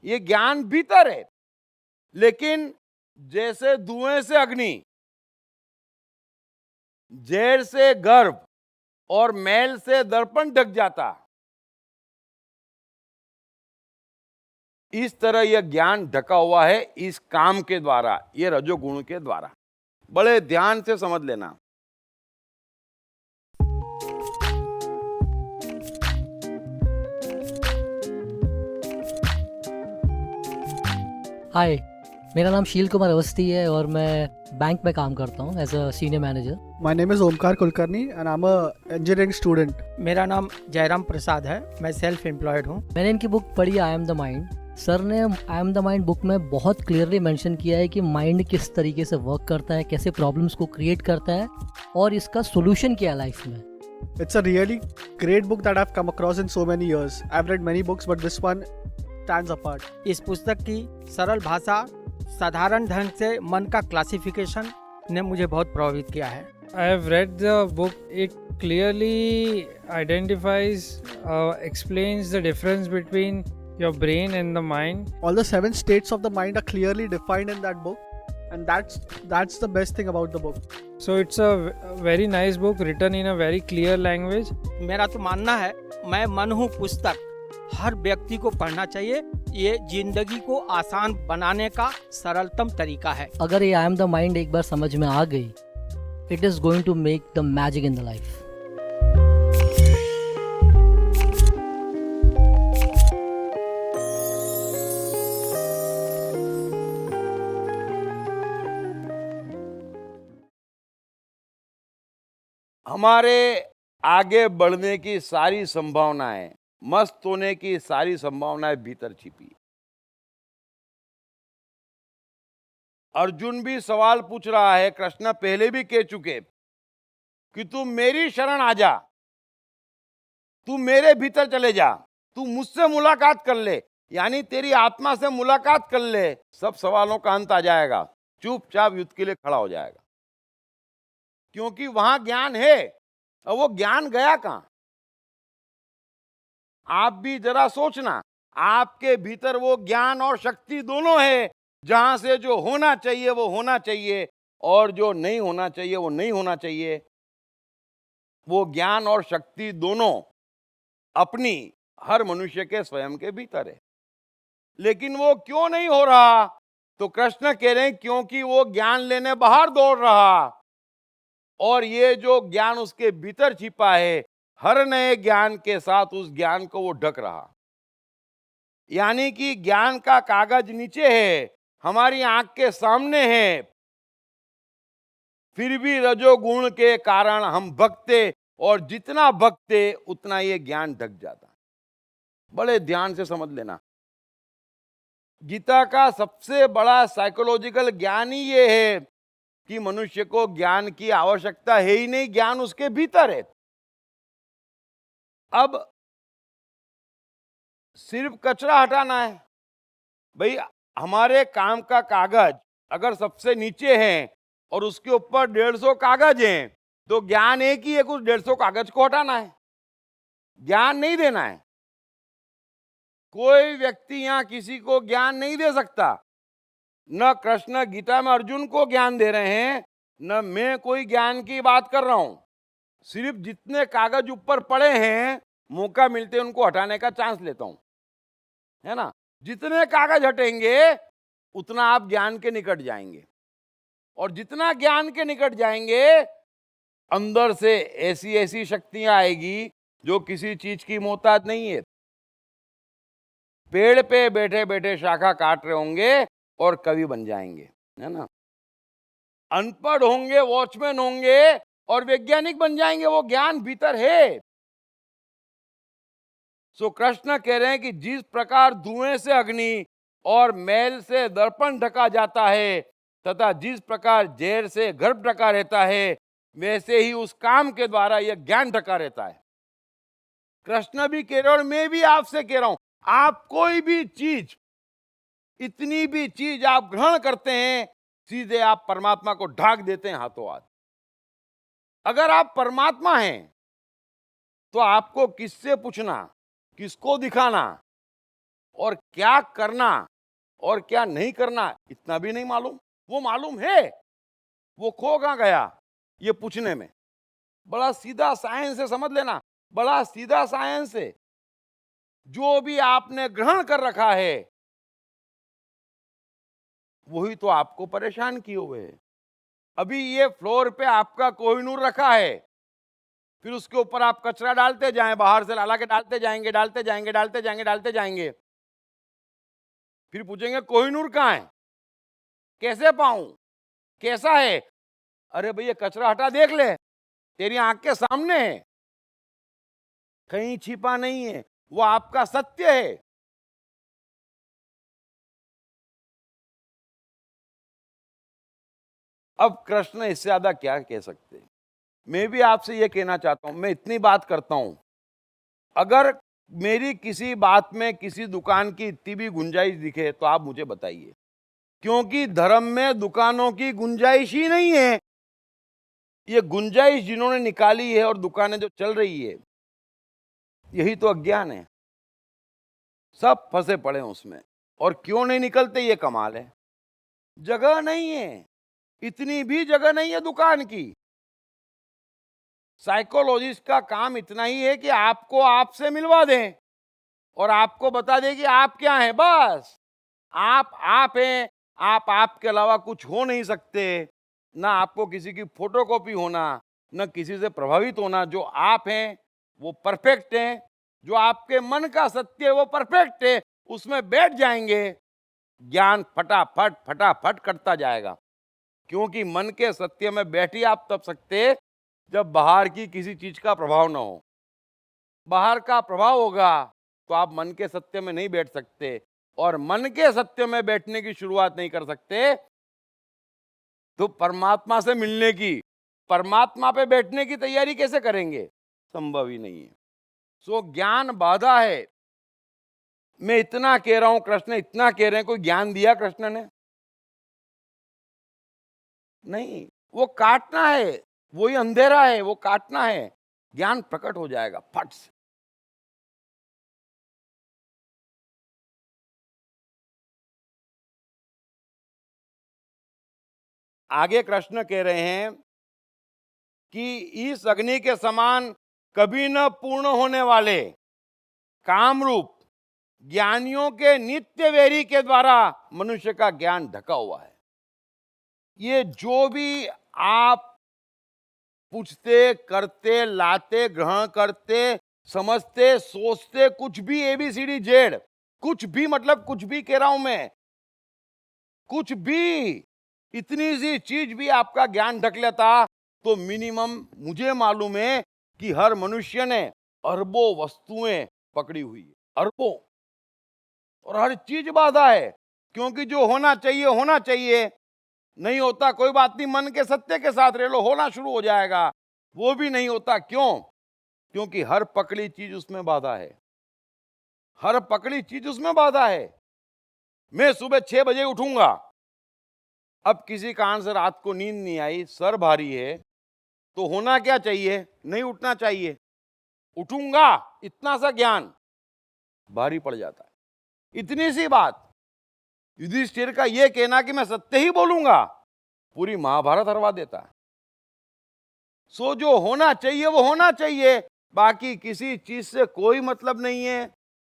Speaker 1: ये ज्ञान भीतर है। लेकिन जैसे धुएं से अग्नि, जहर से गर्भ और मैल से दर्पण ढक जाता, इस तरह यह ज्ञान ढका हुआ है इस काम के द्वारा, ये रजोगुण के द्वारा। बड़े ध्यान से समझ लेना।
Speaker 5: हाय, मेरा नाम शील कुमार अवस्थी है और मैं बैंक में काम करता हूँ as a senior manager.
Speaker 6: My name is Omkar Kulkarni and I'm a engineering student.
Speaker 7: मेरा नाम जयराम प्रसाद है, मैं सेल्फ एम्प्लॉयड हूँ।
Speaker 5: मैंने इनकी बुक पढ़ी I am the mind. Sir ने I am the mind book में बहुत क्लियरली मेंशन किया है कि माइंड किस तरीके से वर्क करता है, कैसे प्रॉब्लम्स को क्रिएट करता है और इसका सोल्यूशन क्या है लाइफ में।
Speaker 6: It's a really great book that I've come across in so many years. I've read many books but this one stands apart.
Speaker 7: इस पुस्तक की सरल भाषा, साधारण ढंग से मन का क्लासिफिकेशन ने मुझे बहुत प्रभावित किया है।
Speaker 8: I have read the book. It clearly identifies, explains the difference between your brain and the mind.
Speaker 6: All the 7 states of the mind are clearly defined in that book. and that's the best thing about the book.
Speaker 8: So it's a very nice book written in a very clear language.
Speaker 7: मेरा तो मानना है, मैं मन हूँ पुस्तक, हर व्यक्ति को पढ़ना चाहिए। ये जिंदगी को आसान बनाने का सरलतम तरीका है।
Speaker 5: अगर ये आई एम द माइंड एक बार समझ में आ गई, it is going to make the magic in the life.
Speaker 1: हमारे आगे बढ़ने की सारी संभावनाएं, मस्त होने की सारी संभावनाएं भीतर छिपी है। अर्जुन भी सवाल पूछ रहा है, कृष्ण पहले भी कह चुके कि तू मेरी शरण आ जा, तू मेरे भीतर चले जा, तू मुझसे मुलाकात कर ले, यानी तेरी आत्मा से मुलाकात कर ले, सब सवालों का अंत आ जाएगा, चुपचाप युद्ध के लिए खड़ा हो जाएगा। क्योंकि वहां ज्ञान है और वो ज्ञान गया कहां? आप भी जरा सोचना, आपके भीतर वो ज्ञान और शक्ति दोनों है, जहां से जो होना चाहिए वो होना चाहिए और जो नहीं होना चाहिए वो नहीं होना चाहिए। वो ज्ञान और शक्ति दोनों अपनी हर मनुष्य के स्वयं के भीतर है। लेकिन वो क्यों नहीं हो रहा? तो कृष्ण कह रहे हैं क्योंकि वो ज्ञान लेने बाहर दौड़ रहा और ये जो ज्ञान उसके भीतर छिपा है, हर नए ज्ञान के साथ उस ज्ञान को वो ढक रहा। यानी कि ज्ञान का कागज नीचे है, हमारी आंख के सामने है, फिर भी रजोगुण के कारण हम भगते और जितना भगते उतना ये ज्ञान ढक जाता। बड़े ध्यान से समझ लेना, गीता का सबसे बड़ा साइकोलॉजिकल ज्ञान ही ये है कि मनुष्य को ज्ञान की आवश्यकता है ही नहीं, ज्ञान उसके भीतर है। अब सिर्फ कचरा हटाना है। भाई हमारे काम का कागज अगर सबसे नीचे है और उसके ऊपर 150 कागज हैं, तो ज्ञान एक ही है, कुछ 150 कागज को हटाना है, ज्ञान नहीं देना है। कोई व्यक्ति यहां किसी को ज्ञान नहीं दे सकता। न कृष्ण गीता में अर्जुन को ज्ञान दे रहे हैं, न मैं कोई ज्ञान की बात कर रहा हूं। सिर्फ जितने कागज ऊपर पड़े हैं, मौका मिलते उनको हटाने का चांस लेता हूं, है ना। जितने कागज हटेंगे उतना आप ज्ञान के निकट जाएंगे, और जितना ज्ञान के निकट जाएंगे अंदर से ऐसी ऐसी शक्तियां आएगी जो किसी चीज की मोहताज नहीं है। पेड़ पे बैठे बैठे शाखा काट रहे होंगे और कवि बन जाएंगे, है ना। अनपढ़ होंगे, वॉचमैन होंगे और वैज्ञानिक बन जाएंगे। वो ज्ञान भीतर है। सो कृष्ण कह रहे हैं कि जिस प्रकार धुएं से अग्नि और मैल से दर्पण ढका जाता है तथा जिस प्रकार जहर से गर्भ ढका रहता है, वैसे ही उस काम के द्वारा यह ज्ञान ढका रहता है। कृष्ण भी कह रहे और मैं भी आपसे कह रहा हूं, आप कोई भी चीज, इतनी भी चीज आप ग्रहण करते हैं, सीधे आप परमात्मा को ढाक देते हैं हाथों हाथ। अगर आप परमात्मा हैं तो आपको किससे पूछना, किसको दिखाना और क्या करना और क्या नहीं करना इतना भी नहीं मालूम। वो मालूम है, वो खो कहां गया ये पूछने में। बड़ा सीधा साइंस है, समझ लेना, बड़ा सीधा साइंस है। जो भी आपने ग्रहण कर रखा है वही तो आपको परेशान किए हुए है। अभी ये फ्लोर पे आपका कोहिनूर रखा है, फिर उसके ऊपर आप कचरा डालते जाएं, बाहर से ला के डालते जाएंगे, डालते जाएंगे, डालते जाएंगे, डालते जाएंगे। फिर पूछेंगे कोहिनूर कहां है, कैसे पाऊं, कैसा है? अरे भैया कचरा हटा देख ले, तेरी आंख के सामने है, कहीं छिपा नहीं है, वो आपका सत्य है। अब कृष्ण इससे ज्यादा क्या कह सकते हैं? मैं भी आपसे यह कहना चाहता हूं, मैं इतनी बात करता हूं, अगर मेरी किसी बात में किसी दुकान की इतनी भी गुंजाइश दिखे तो आप मुझे बताइए, क्योंकि धर्म में दुकानों की गुंजाइश ही नहीं है। ये गुंजाइश जिन्होंने निकाली है और दुकानें जो चल रही है, यही तो अज्ञान है। सब फंसे पड़े हैं उसमें, और क्यों नहीं निकलते ये कमाल है। जगह नहीं है, इतनी भी जगह नहीं है दुकान की। साइकोलॉजिस्ट का काम इतना ही है कि आपको आपसे मिलवा दें और आपको बता दें कि आप क्या हैं। बस आप हैं, आप आपके अलावा कुछ हो नहीं सकते। ना आपको किसी की फोटोकॉपी होना, न किसी से प्रभावित होना। जो आप हैं वो परफेक्ट हैं, जो आपके मन का सत्य है वो परफेक्ट है। उसमें बैठ जाएंगे, ज्ञान फटाफट फटाफट करता जाएगा। क्योंकि मन के सत्य में बैठी आप तब सकते जब बाहर की किसी चीज का प्रभाव ना हो। बाहर का प्रभाव होगा तो आप मन के सत्य में नहीं बैठ सकते, और मन के सत्य में बैठने की शुरुआत नहीं कर सकते तो परमात्मा से मिलने की, परमात्मा पे बैठने की तैयारी कैसे करेंगे? संभव ही नहीं है। सो ज्ञान बाधा है। मैं इतना कह रहा हूं, कृष्ण इतना कह रहे हैं, कोई ज्ञान दिया कृष्ण ने? नहीं, वो काटना है, वही अंधेरा है, वो काटना है, ज्ञान प्रकट हो जाएगा फट से। आगे कृष्ण कह रहे हैं कि इस अग्नि के समान कभी न पूर्ण होने वाले कामरूप ज्ञानियों के नित्य वेरी के द्वारा मनुष्य का ज्ञान ढका हुआ है। ये जो भी आप पूछते, करते, लाते, ग्रहण करते, समझते, सोचते, कुछ भी ABCD Z, कुछ भी, मतलब कुछ भी कह रहा हूं मैं, कुछ भी, इतनी सी चीज भी आपका ज्ञान ढक लेता तो मिनिमम मुझे मालूम है कि हर मनुष्य ने अरबों वस्तुएं पकड़ी हुई है, अरबों, और हर चीज बाधा है। क्योंकि जो होना चाहिए होना चाहिए, नहीं होता कोई बात नहीं, मन के सत्य के साथ रह लो, होना शुरू हो जाएगा। वो भी नहीं होता, क्यों? क्योंकि हर पकड़ी चीज उसमें बाधा है, हर पकड़ी चीज उसमें बाधा है। मैं सुबह 6 बजे उठूंगा, अब किसी कारण से रात को नींद नहीं आई, सर भारी है, तो होना क्या चाहिए? नहीं उठना चाहिए। उठूंगा, इतना सा ज्ञान भारी पड़ जाता है। इतनी सी बात, युधिष्ठिर का यह कहना कि मैं सत्य ही बोलूंगा, पूरी महाभारत हरवा देता है। सो जो होना चाहिए वो होना चाहिए, बाकी किसी चीज से कोई मतलब नहीं है।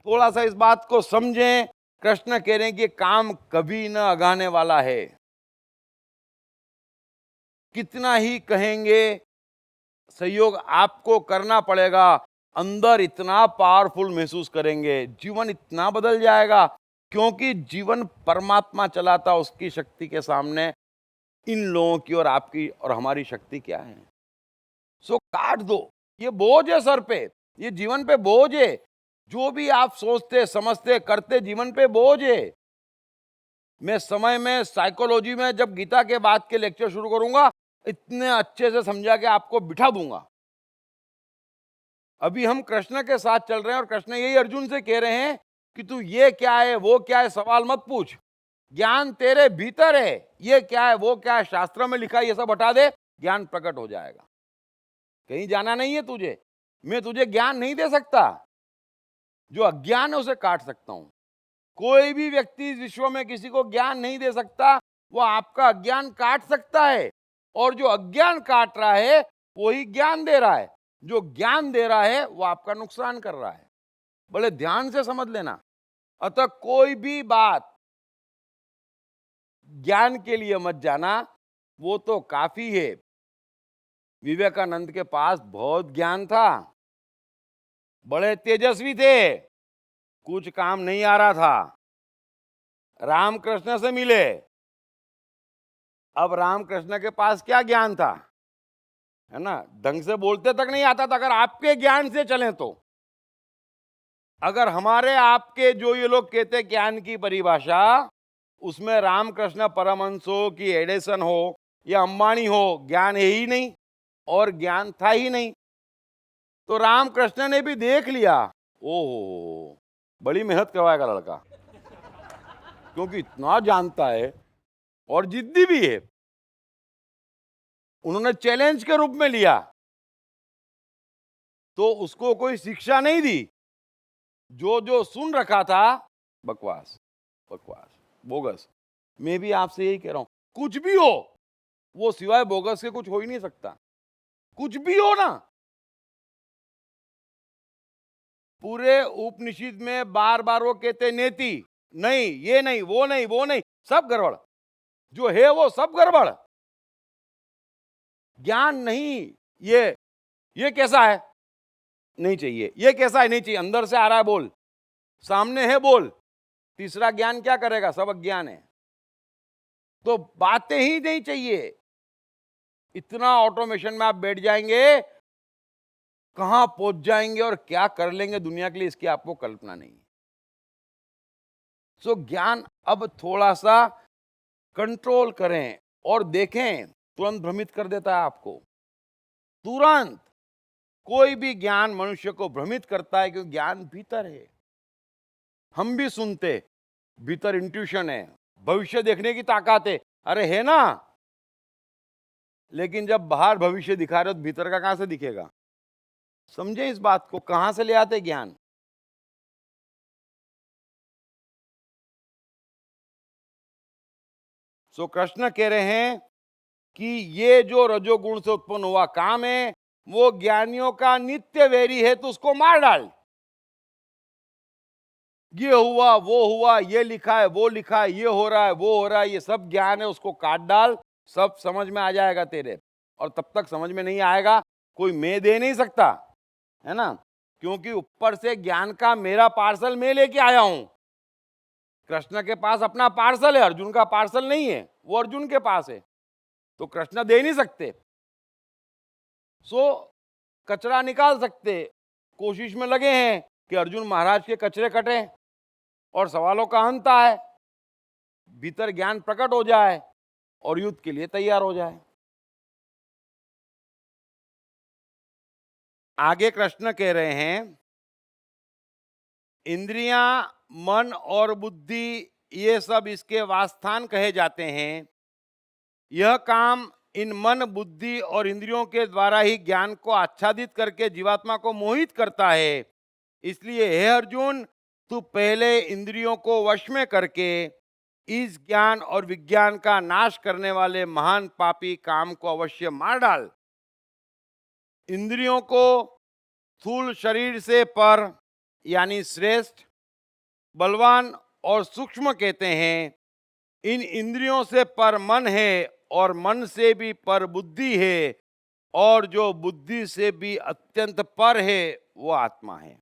Speaker 1: थोड़ा सा इस बात को समझें। कृष्ण कह रहे हैं कि काम कभी न अगाने वाला है। कितना ही कहेंगे, सहयोग आपको करना पड़ेगा। अंदर इतना पावरफुल महसूस करेंगे, जीवन इतना बदल जाएगा। क्योंकि जीवन परमात्मा चलाता, उसकी शक्ति के सामने इन लोगों की और आपकी और हमारी शक्ति क्या है? सो काट दो, ये बोझ है सर पे, ये जीवन पे बोझ है। जो भी आप सोचते, समझते, करते, जीवन पे बोझ है। मैं समय में साइकोलॉजी में जब गीता के बाद के लेक्चर शुरू करूंगा, इतने अच्छे से समझा के आपको बिठा दूंगा। अभी हम कृष्ण के साथ चल रहे हैं और कृष्ण यही अर्जुन से कह रहे हैं कि तू ये क्या है, वो क्या है, सवाल मत पूछ, ज्ञान तेरे भीतर है। ये क्या है, वो क्या है, शास्त्रों में लिखा है, ये सब हटा दे, ज्ञान प्रकट हो जाएगा। कहीं जाना नहीं है तुझे, मैं तुझे ज्ञान नहीं दे सकता, जो अज्ञान है उसे काट सकता हूं। कोई भी व्यक्ति इस विश्व में किसी को ज्ञान नहीं दे सकता, वो आपका अज्ञान काट सकता है, और जो अज्ञान काट रहा है वही ज्ञान दे रहा है। जो ज्ञान दे रहा है वो आपका नुकसान कर रहा है। बड़े ध्यान से समझ लेना। अतः कोई भी बात ज्ञान के लिए मत जाना, वो तो काफी है। विवेकानंद के पास बहुत ज्ञान था, बड़े तेजस्वी थे, कुछ काम नहीं आ रहा था। रामकृष्ण से मिले, अब रामकृष्ण के पास क्या ज्ञान था, है ना, ढंग से बोलते तक नहीं आता था। अगर आपके ज्ञान से चलें तो, अगर हमारे आपके जो ये लोग कहते ज्ञान की परिभाषा, उसमें रामकृष्ण परमहंस हो कि एडिसन हो या अंबानी हो, ज्ञान है ही नहीं और ज्ञान था ही नहीं। तो रामकृष्ण ने भी देख लिया, ओहो बड़ी मेहनत करवाएगा लड़का, क्योंकि इतना जानता है और जिद्दी भी है। उन्होंने चैलेंज के रूप में लिया, तो उसको कोई शिक्षा नहीं दी। जो जो सुन रखा था बकवास बकवास बोगस, मैं भी आपसे यही कह रहा हूं, कुछ भी हो वो सिवाय बोगस के कुछ हो ही नहीं सकता। कुछ भी हो ना, पूरे उपनिषद में बार बार वो कहते नेति, नहीं ये नहीं वो नहीं वो नहीं, सब गड़बड़, जो है वो सब गड़बड़। ज्ञान नहीं, ये कैसा है नहीं चाहिए, ये कैसा है नहीं चाहिए, अंदर से आ रहा है बोल, सामने है बोल। तीसरा ज्ञान क्या करेगा, सब अज्ञान है। तो बातें ही नहीं चाहिए। इतना ऑटोमेशन में आप बैठ जाएंगे, कहां पहुंच जाएंगे और क्या कर लेंगे दुनिया के लिए, इसकी आपको कल्पना नहीं है। सो ज्ञान अब थोड़ा सा कंट्रोल करें और देखें, तुरंत भ्रमित कर देता है आपको। तुरंत कोई भी ज्ञान मनुष्य को भ्रमित करता है, क्योंकि ज्ञान भीतर है। हम भी सुनते, भीतर इंट्यूशन है, भविष्य देखने की ताकत है, अरे है ना, लेकिन जब बाहर भविष्य दिखा रहे हो तो भीतर का कहां से दिखेगा? समझे इस बात को, कहां से ले आते ज्ञान? सो कृष्ण कह रहे हैं कि ये जो रजोगुण से उत्पन्न हुआ काम है वो ज्ञानियों का नित्य वैरी है, तो उसको मार डाल। ये हुआ वो हुआ, ये लिखा है वो लिखा है, ये हो रहा है वो हो रहा है, ये सब ज्ञान है, उसको काट डाल, सब समझ में आ जाएगा तेरे। और तब तक समझ में नहीं आएगा, कोई मैं दे नहीं सकता, है ना, क्योंकि ऊपर से ज्ञान का मेरा पार्सल मैं लेके आया हूं। कृष्ण के पास अपना पार्सल है, अर्जुन का पार्सल नहीं है, वो अर्जुन के पास है, तो कृष्ण दे नहीं सकते। सो कचरा निकाल सकते, कोशिश में लगे हैं कि अर्जुन महाराज के कचरे कटे और सवालों का अंत आए, भीतर ज्ञान प्रकट हो जाए और युद्ध के लिए तैयार हो जाए। आगे कृष्ण कह रहे हैं, इंद्रियां, मन और बुद्धि ये सब इसके वासस्थान कहे जाते हैं। यह काम इन मन, बुद्धि और इंद्रियों के द्वारा ही ज्ञान को आच्छादित करके जीवात्मा को मोहित करता है। इसलिए हे अर्जुन, तू पहले इंद्रियों को वश में करके इस ज्ञान और विज्ञान का नाश करने वाले महान पापी काम को अवश्य मार डाल। इंद्रियों को स्थूल शरीर से पर यानी श्रेष्ठ, बलवान और सूक्ष्म कहते हैं। इन इंद्रियों से पर मन है और मन से भी पर बुद्धि है, और जो बुद्धि से भी अत्यंत पर है वो आत्मा है।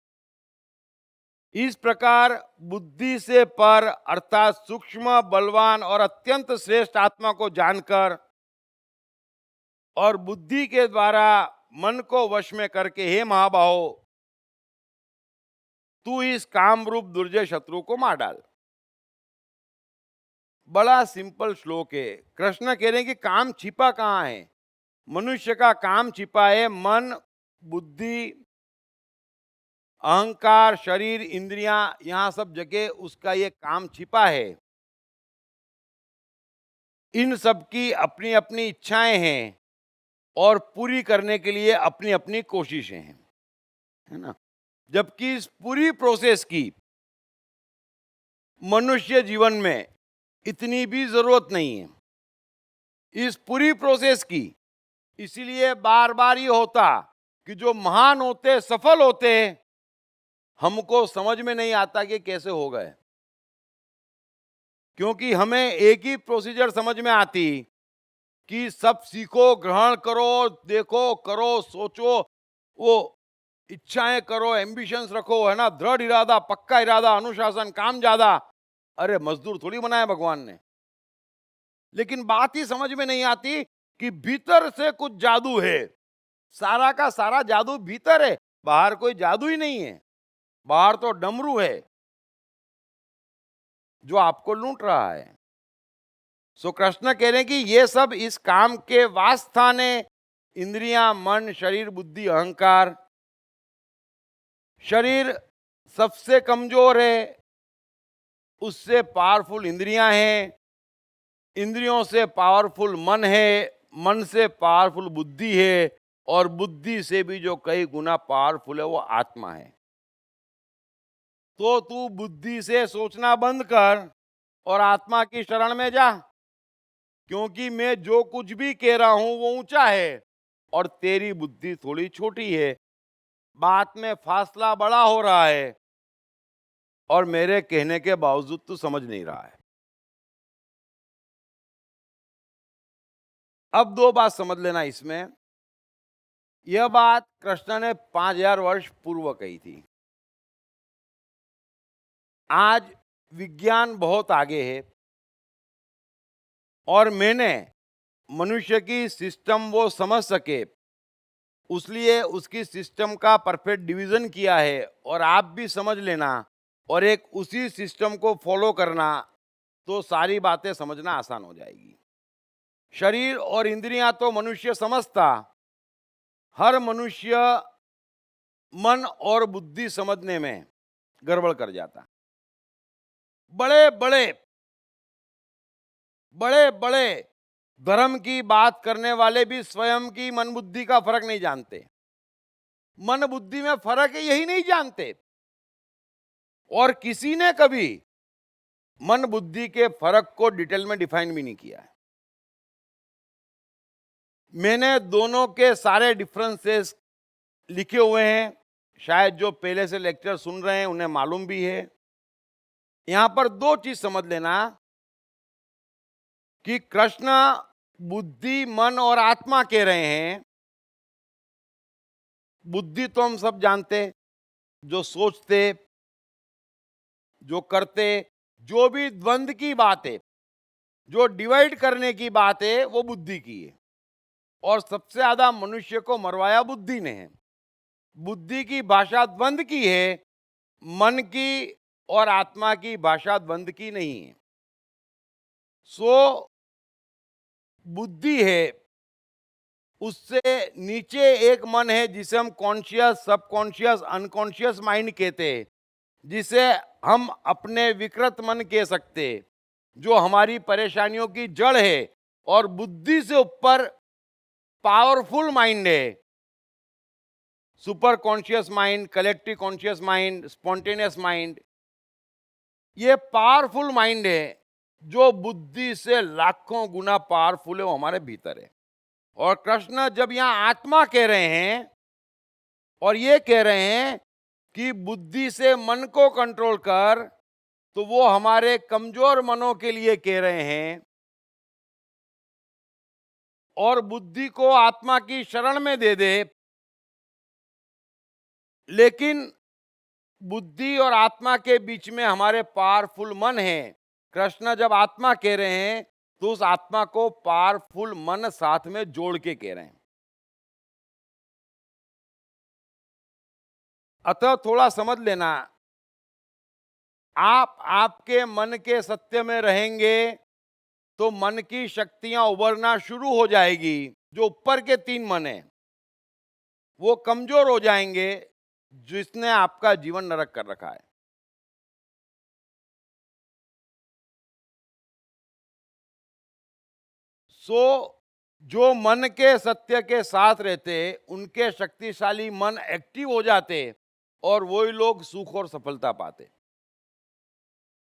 Speaker 1: इस प्रकार बुद्धि से पर अर्थात सूक्ष्म, बलवान और अत्यंत श्रेष्ठ आत्मा को जानकर और बुद्धि के द्वारा मन को वश में करके, हे महाबाहो, तू इस काम रूप दुर्जय शत्रु को मार डाल। बड़ा सिंपल श्लोक है। कृष्ण कह रहे हैं कि काम छिपा कहाँ है? मनुष्य का काम छिपा है मन, बुद्धि, अहंकार, शरीर, इंद्रियां, यहां सब जगह उसका ये काम छिपा है। इन सब की अपनी अपनी इच्छाएं हैं और पूरी करने के लिए अपनी अपनी कोशिशें हैं, है ना। जबकि इस पूरी प्रोसेस की मनुष्य जीवन में इतनी भी जरूरत नहीं है, इस पूरी प्रोसेस की। इसीलिए बार बार ये होता कि जो महान होते, सफल होते, हमको समझ में नहीं आता कि कैसे हो गए, क्योंकि हमें एक ही प्रोसीजर समझ में आती कि सब सीखो, ग्रहण करो, देखो, करो, सोचो, वो इच्छाएं करो, एम्बिशंस रखो, है ना, दृढ़ इरादा, पक्का इरादा, अनुशासन, काम ज्यादा। अरे मजदूर थोड़ी बनाया भगवान ने। लेकिन बात ही समझ में नहीं आती कि भीतर से कुछ जादू है, सारा का सारा जादू भीतर है, बाहर कोई जादू ही नहीं है। बाहर तो डमरू है जो आपको लूट रहा है। सो कृष्ण कह रहे हैं कि ये सब इस काम के वासस्थान है। इंद्रियां, मन, शरीर, बुद्धि, अहंकार। शरीर सबसे कमजोर है, उससे पावरफुल इंद्रियां हैं, इंद्रियों से पावरफुल मन है, मन से पावरफुल बुद्धि है, और बुद्धि से भी जो कई गुना पावरफुल है वो आत्मा है। तो तू बुद्धि से सोचना बंद कर और आत्मा की शरण में जा, क्योंकि मैं जो कुछ भी कह रहा हूं वो ऊंचा है और तेरी बुद्धि थोड़ी छोटी है। बात में फासला बड़ा हो रहा है और मेरे कहने के बावजूद तू समझ नहीं रहा है। अब दो बात समझ लेना इसमें। यह बात कृष्ण ने 5000 वर्ष पूर्व कही थी। आज विज्ञान बहुत आगे है और मैंने मनुष्य की सिस्टम वो समझ सके उसलिए उसकी सिस्टम का परफेक्ट डिवीजन किया है, और आप भी समझ लेना और एक उसी सिस्टम को फॉलो करना, तो सारी बातें समझना आसान हो जाएगी। शरीर और इंद्रियां तो मनुष्य समझता, हर मनुष्य मन और बुद्धि समझने में गड़बड़ कर जाता। बड़े बड़े धर्म की बात करने वाले भी स्वयं की मन बुद्धि का फर्क नहीं जानते। मन बुद्धि में फर्क है यही नहीं जानते, और किसी ने कभी मन बुद्धि के फर्क को डिटेल में डिफाइन भी नहीं किया है। मैंने दोनों के सारे डिफरेंसेस लिखे हुए हैं, शायद जो पहले से लेक्चर सुन रहे हैं उन्हें मालूम भी है। यहां पर दो चीज समझ लेना कि कृष्ण बुद्धि, मन और आत्मा कह रहे हैं। बुद्धि तो हम सब जानते, जो सोचते, जो करते, जो भी द्वंद्व की बात है, जो डिवाइड करने की बात है, वो बुद्धि की है। और सबसे ज्यादा मनुष्य को मरवाया बुद्धि ने है। बुद्धि की भाषा द्वंद्व की है, मन की और आत्मा की भाषा द्वंद्व की नहीं है। सो बुद्धि है, उससे नीचे एक मन है जिसे हम कॉन्शियस, सबकॉन्शियस, अनकॉन्शियस माइंड कहते हैं, जिसे हम अपने विकृत मन कह सकते, जो हमारी परेशानियों की जड़ है। और बुद्धि से ऊपर पावरफुल माइंड है, super conscious mind, collective conscious mind, spontaneous mind. ये पावरफुल माइंड है जो बुद्धि से लाखों गुना पावरफुल है, वो हमारे भीतर है। और कृष्ण जब यहां आत्मा कह रहे हैं और ये कह रहे हैं कि बुद्धि से मन को कंट्रोल कर, तो वो हमारे कमजोर मनों के लिए कह रहे हैं। और बुद्धि को आत्मा की शरण में दे दे, लेकिन बुद्धि और आत्मा के बीच में हमारे पावरफुल मन है। कृष्ण जब आत्मा कह रहे हैं तो उस आत्मा को पावरफुल मन साथ में जोड़ के कह रहे हैं। अतः थोड़ा समझ लेना, आप आपके मन के सत्य में रहेंगे तो मन की शक्तियां उभरना शुरू हो जाएगी। जो ऊपर के 3 मन है वो कमजोर हो जाएंगे, जिसने आपका जीवन नरक कर रखा है। जो मन के सत्य के साथ रहते उनके शक्तिशाली मन एक्टिव हो जाते और वही लोग सुख और सफलता पाते।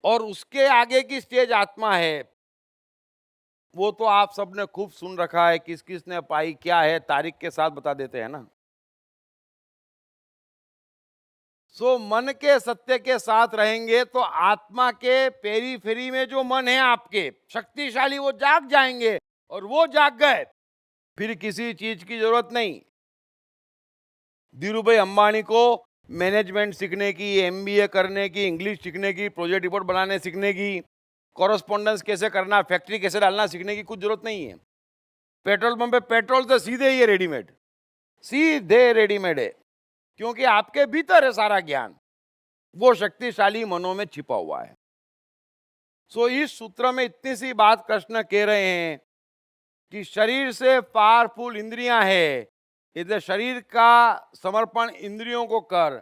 Speaker 1: और उसके आगे की स्टेज आत्मा है, वो तो आप सबने खूब सुन रखा है, किस किस ने पाई, क्या है, तारीख के साथ बता देते हैं ना। मन के सत्य के साथ रहेंगे तो आत्मा के पेरीफेरी में जो मन है आपके शक्तिशाली, वो जाग जाएंगे। और वो जाग गए, फिर किसी चीज की जरूरत नहीं। धीरूभाई अंबानी को मैनेजमेंट सीखने की, एमबीए करने की, इंग्लिश सीखने की, प्रोजेक्ट रिपोर्ट बनाने सीखने की, कॉरेस्पॉन्डेंस कैसे करना, फैक्ट्री कैसे डालना सीखने की कुछ जरूरत नहीं है। पेट्रोल पंप पे पेट्रोल तो सीधे ही है, रेडीमेड, सीधे रेडीमेड है, क्योंकि आपके भीतर है सारा ज्ञान, वो शक्तिशाली मनों में छिपा हुआ है। इस सूत्र में इतनी सी बात कृष्ण कह रहे हैं कि शरीर से पावरफुल इंद्रियां है, इधर शरीर का समर्पण इंद्रियों को कर,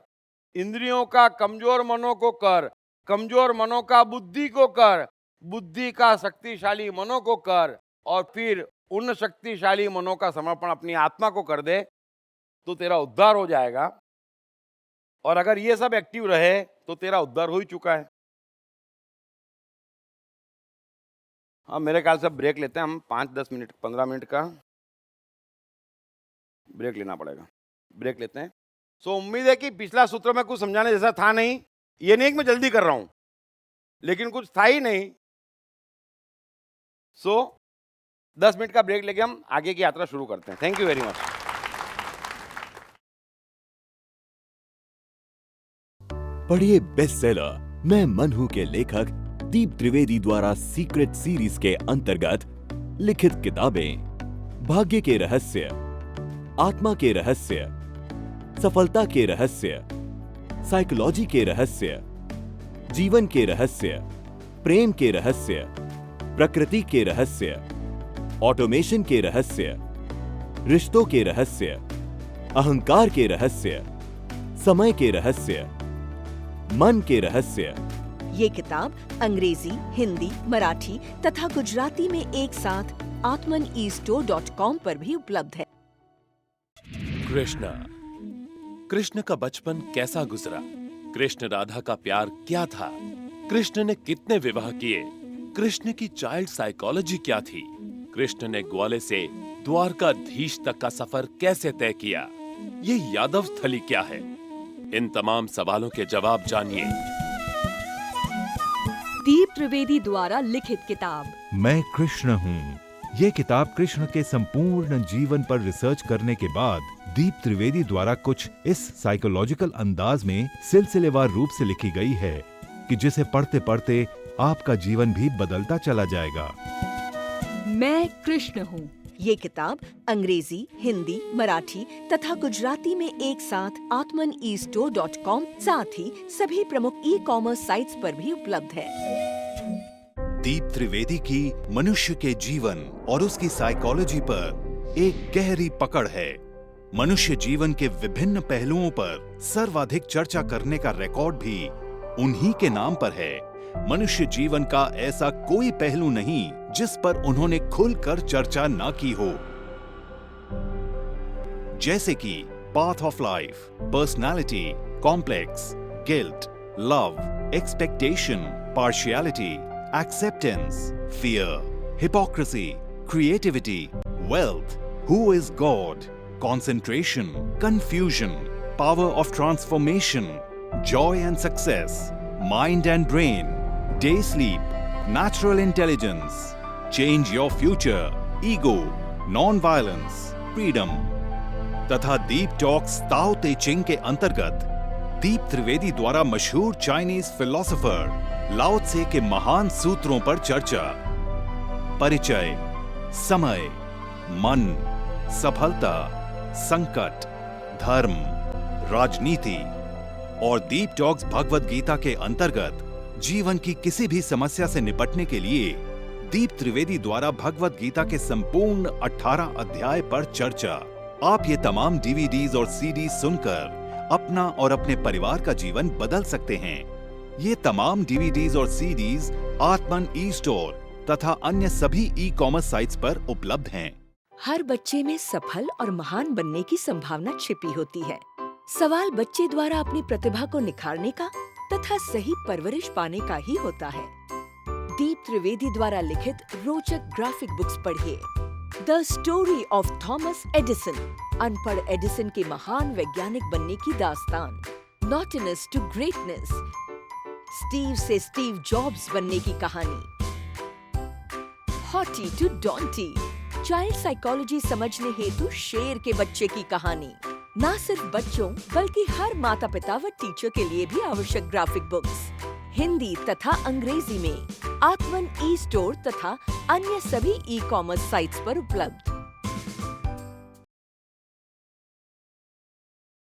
Speaker 1: इंद्रियों का कमजोर मनों को कर, कमजोर मनों का बुद्धि को कर, बुद्धि का शक्तिशाली मनों को कर, और फिर उन शक्तिशाली मनों का समर्पण अपनी आत्मा को कर दे, तो तेरा उद्धार हो जाएगा। और अगर ये सब एक्टिव रहे तो तेरा उद्धार हो ही चुका है। हाँ, मेरे ख्याल से ब्रेक लेते हैं हम 5-10 मिनट 15 मिनट का ब्रेक लेना पड़ेगा। ब्रेक लेते हैं। सो उम्मीद है कि पिछला सूत्र में कुछ समझाने जैसा था नहीं। ये नहीं कि मैं जल्दी कर रहा हूं, लेकिन कुछ था ही नहीं। सो 10 मिनट का ब्रेक लेके हम आगे की यात्रा शुरू करते हैं। Thank you very much.
Speaker 9: पढ़िए बेस्टसेलर मैं मन हूं के लेखक दीप त्रिवेदी द्वारा सीक्रेट सीरीज के अंतर्गत लिखित किताबें भाग्य के रहस्य, आत्मा के रहस्य, सफलता के रहस्य, साइकोलॉजी के रहस्य, जीवन के रहस्य, प्रेम के रहस्य, प्रकृति के रहस्य, ऑटोमेशन के रहस्य, रिश्तों के रहस्य, अहंकार के रहस्य, समय के रहस्य, मन के रहस्य।
Speaker 4: ये किताब अंग्रेजी, हिंदी, मराठी तथा गुजराती में एक साथ atmanestore.com पर भी उपलब्ध है।
Speaker 10: कृष्ण का बचपन कैसा गुजरा? कृष्ण राधा का प्यार क्या था? कृष्ण ने कितने विवाह किए? कृष्ण की चाइल्ड साइकोलॉजी क्या थी? कृष्ण ने ग्वाले से द्वारकाधीश तक का सफर कैसे तय किया? ये यादव स्थली क्या है? इन तमाम सवालों के जवाब जानिए।
Speaker 3: दीप त्रिवेदी द्वारा लिखित किताब
Speaker 2: मैं कृष्ण हूँ। ये किताब कृष्ण के संपूर्ण जीवन पर रिसर्च करने के बाद दीप त्रिवेदी द्वारा कुछ इस साइकोलॉजिकल अंदाज में सिलसिलेवार रूप से लिखी गई है कि जिसे पढ़ते पढ़ते आपका जीवन भी बदलता चला जाएगा।
Speaker 3: मैं कृष्ण हूँ।
Speaker 4: ये किताब अंग्रेजी, हिंदी, मराठी तथा गुजराती में एक साथ atmanestore.com साथ ही सभी प्रमुख ई-कॉमर्स साइट्स पर भी उपलब्ध है।
Speaker 2: दीप त्रिवेदी की मनुष्य के जीवन और उसकी साइकोलॉजी पर एक गहरी पकड़ है। मनुष्य जीवन के विभिन्न पहलुओं पर सर्वाधिक चर्चा करने का रिकॉर्ड भी उन्हीं के नाम पर है। मनुष्य जीवन का ऐसा कोई पहलू नहीं जिस पर उन्होंने खुलकर चर्चा ना की हो, जैसे कि path of life, personality, complex, guilt, love, expectation, partiality, acceptance, fear, hypocrisy, creativity, wealth, who is God, concentration, confusion, power of transformation, joy and success, mind and brain, day sleep, natural intelligence, change your future, ego, non-violence, freedom। तथा दीप talks ताओ ते चिंग के अंतर्गत दीप त्रिवेदी द्वारा मशहूर Chinese philosopher लाओ त्से के महान सूत्रों पर चर्चा, परिचय, समय, मन, सफलता, संकट, धर्म, राजनीति और दीप टॉक्स भगवत गीता के अंतर्गत जीवन की किसी भी समस्या से निपटने के लिए दीप त्रिवेदी द्वारा भगवत गीता के संपूर्ण 18 अध्याय पर चर्चा। आप ये तमाम डीवीडीज और सीडी सुनकर अपना और अपने परिवार का जीवन बदल सकते हैं। ये तमाम डीवीडीज और सीडीज आत्मन ई स्टोर तथा अन्य सभी ई कॉमर्स साइट्स पर उपलब्ध हैं।
Speaker 4: हर बच्चे में सफल और महान बनने की संभावना छिपी होती है। सवाल बच्चे द्वारा अपनी प्रतिभा को निखारने का तथा सही परवरिश पाने का ही होता है। दीप त्रिवेदी द्वारा लिखित रोचक ग्राफिक बुक्स पढ़िए। The story of Thomas Edison, अनपढ़ एडिसन के महान वैज्ञानिक बनने की दास्तान, नॉटिनेस टू ग्रेटनेस, स्टीव से स्टीव जॉब्स बनने की कहानी, हॉटी टू डॉन्टी, चाइल्ड साइकोलॉजी समझने हेतु शेर के बच्चे की कहानी। न सिर्फ बच्चों बल्कि हर माता पिता व टीचर के लिए भी आवश्यक ग्राफिक बुक्स हिंदी तथा अंग्रेजी में आत्मन ई स्टोर तथा अन्य सभी ई कॉमर्स साइट्स पर उपलब्ध।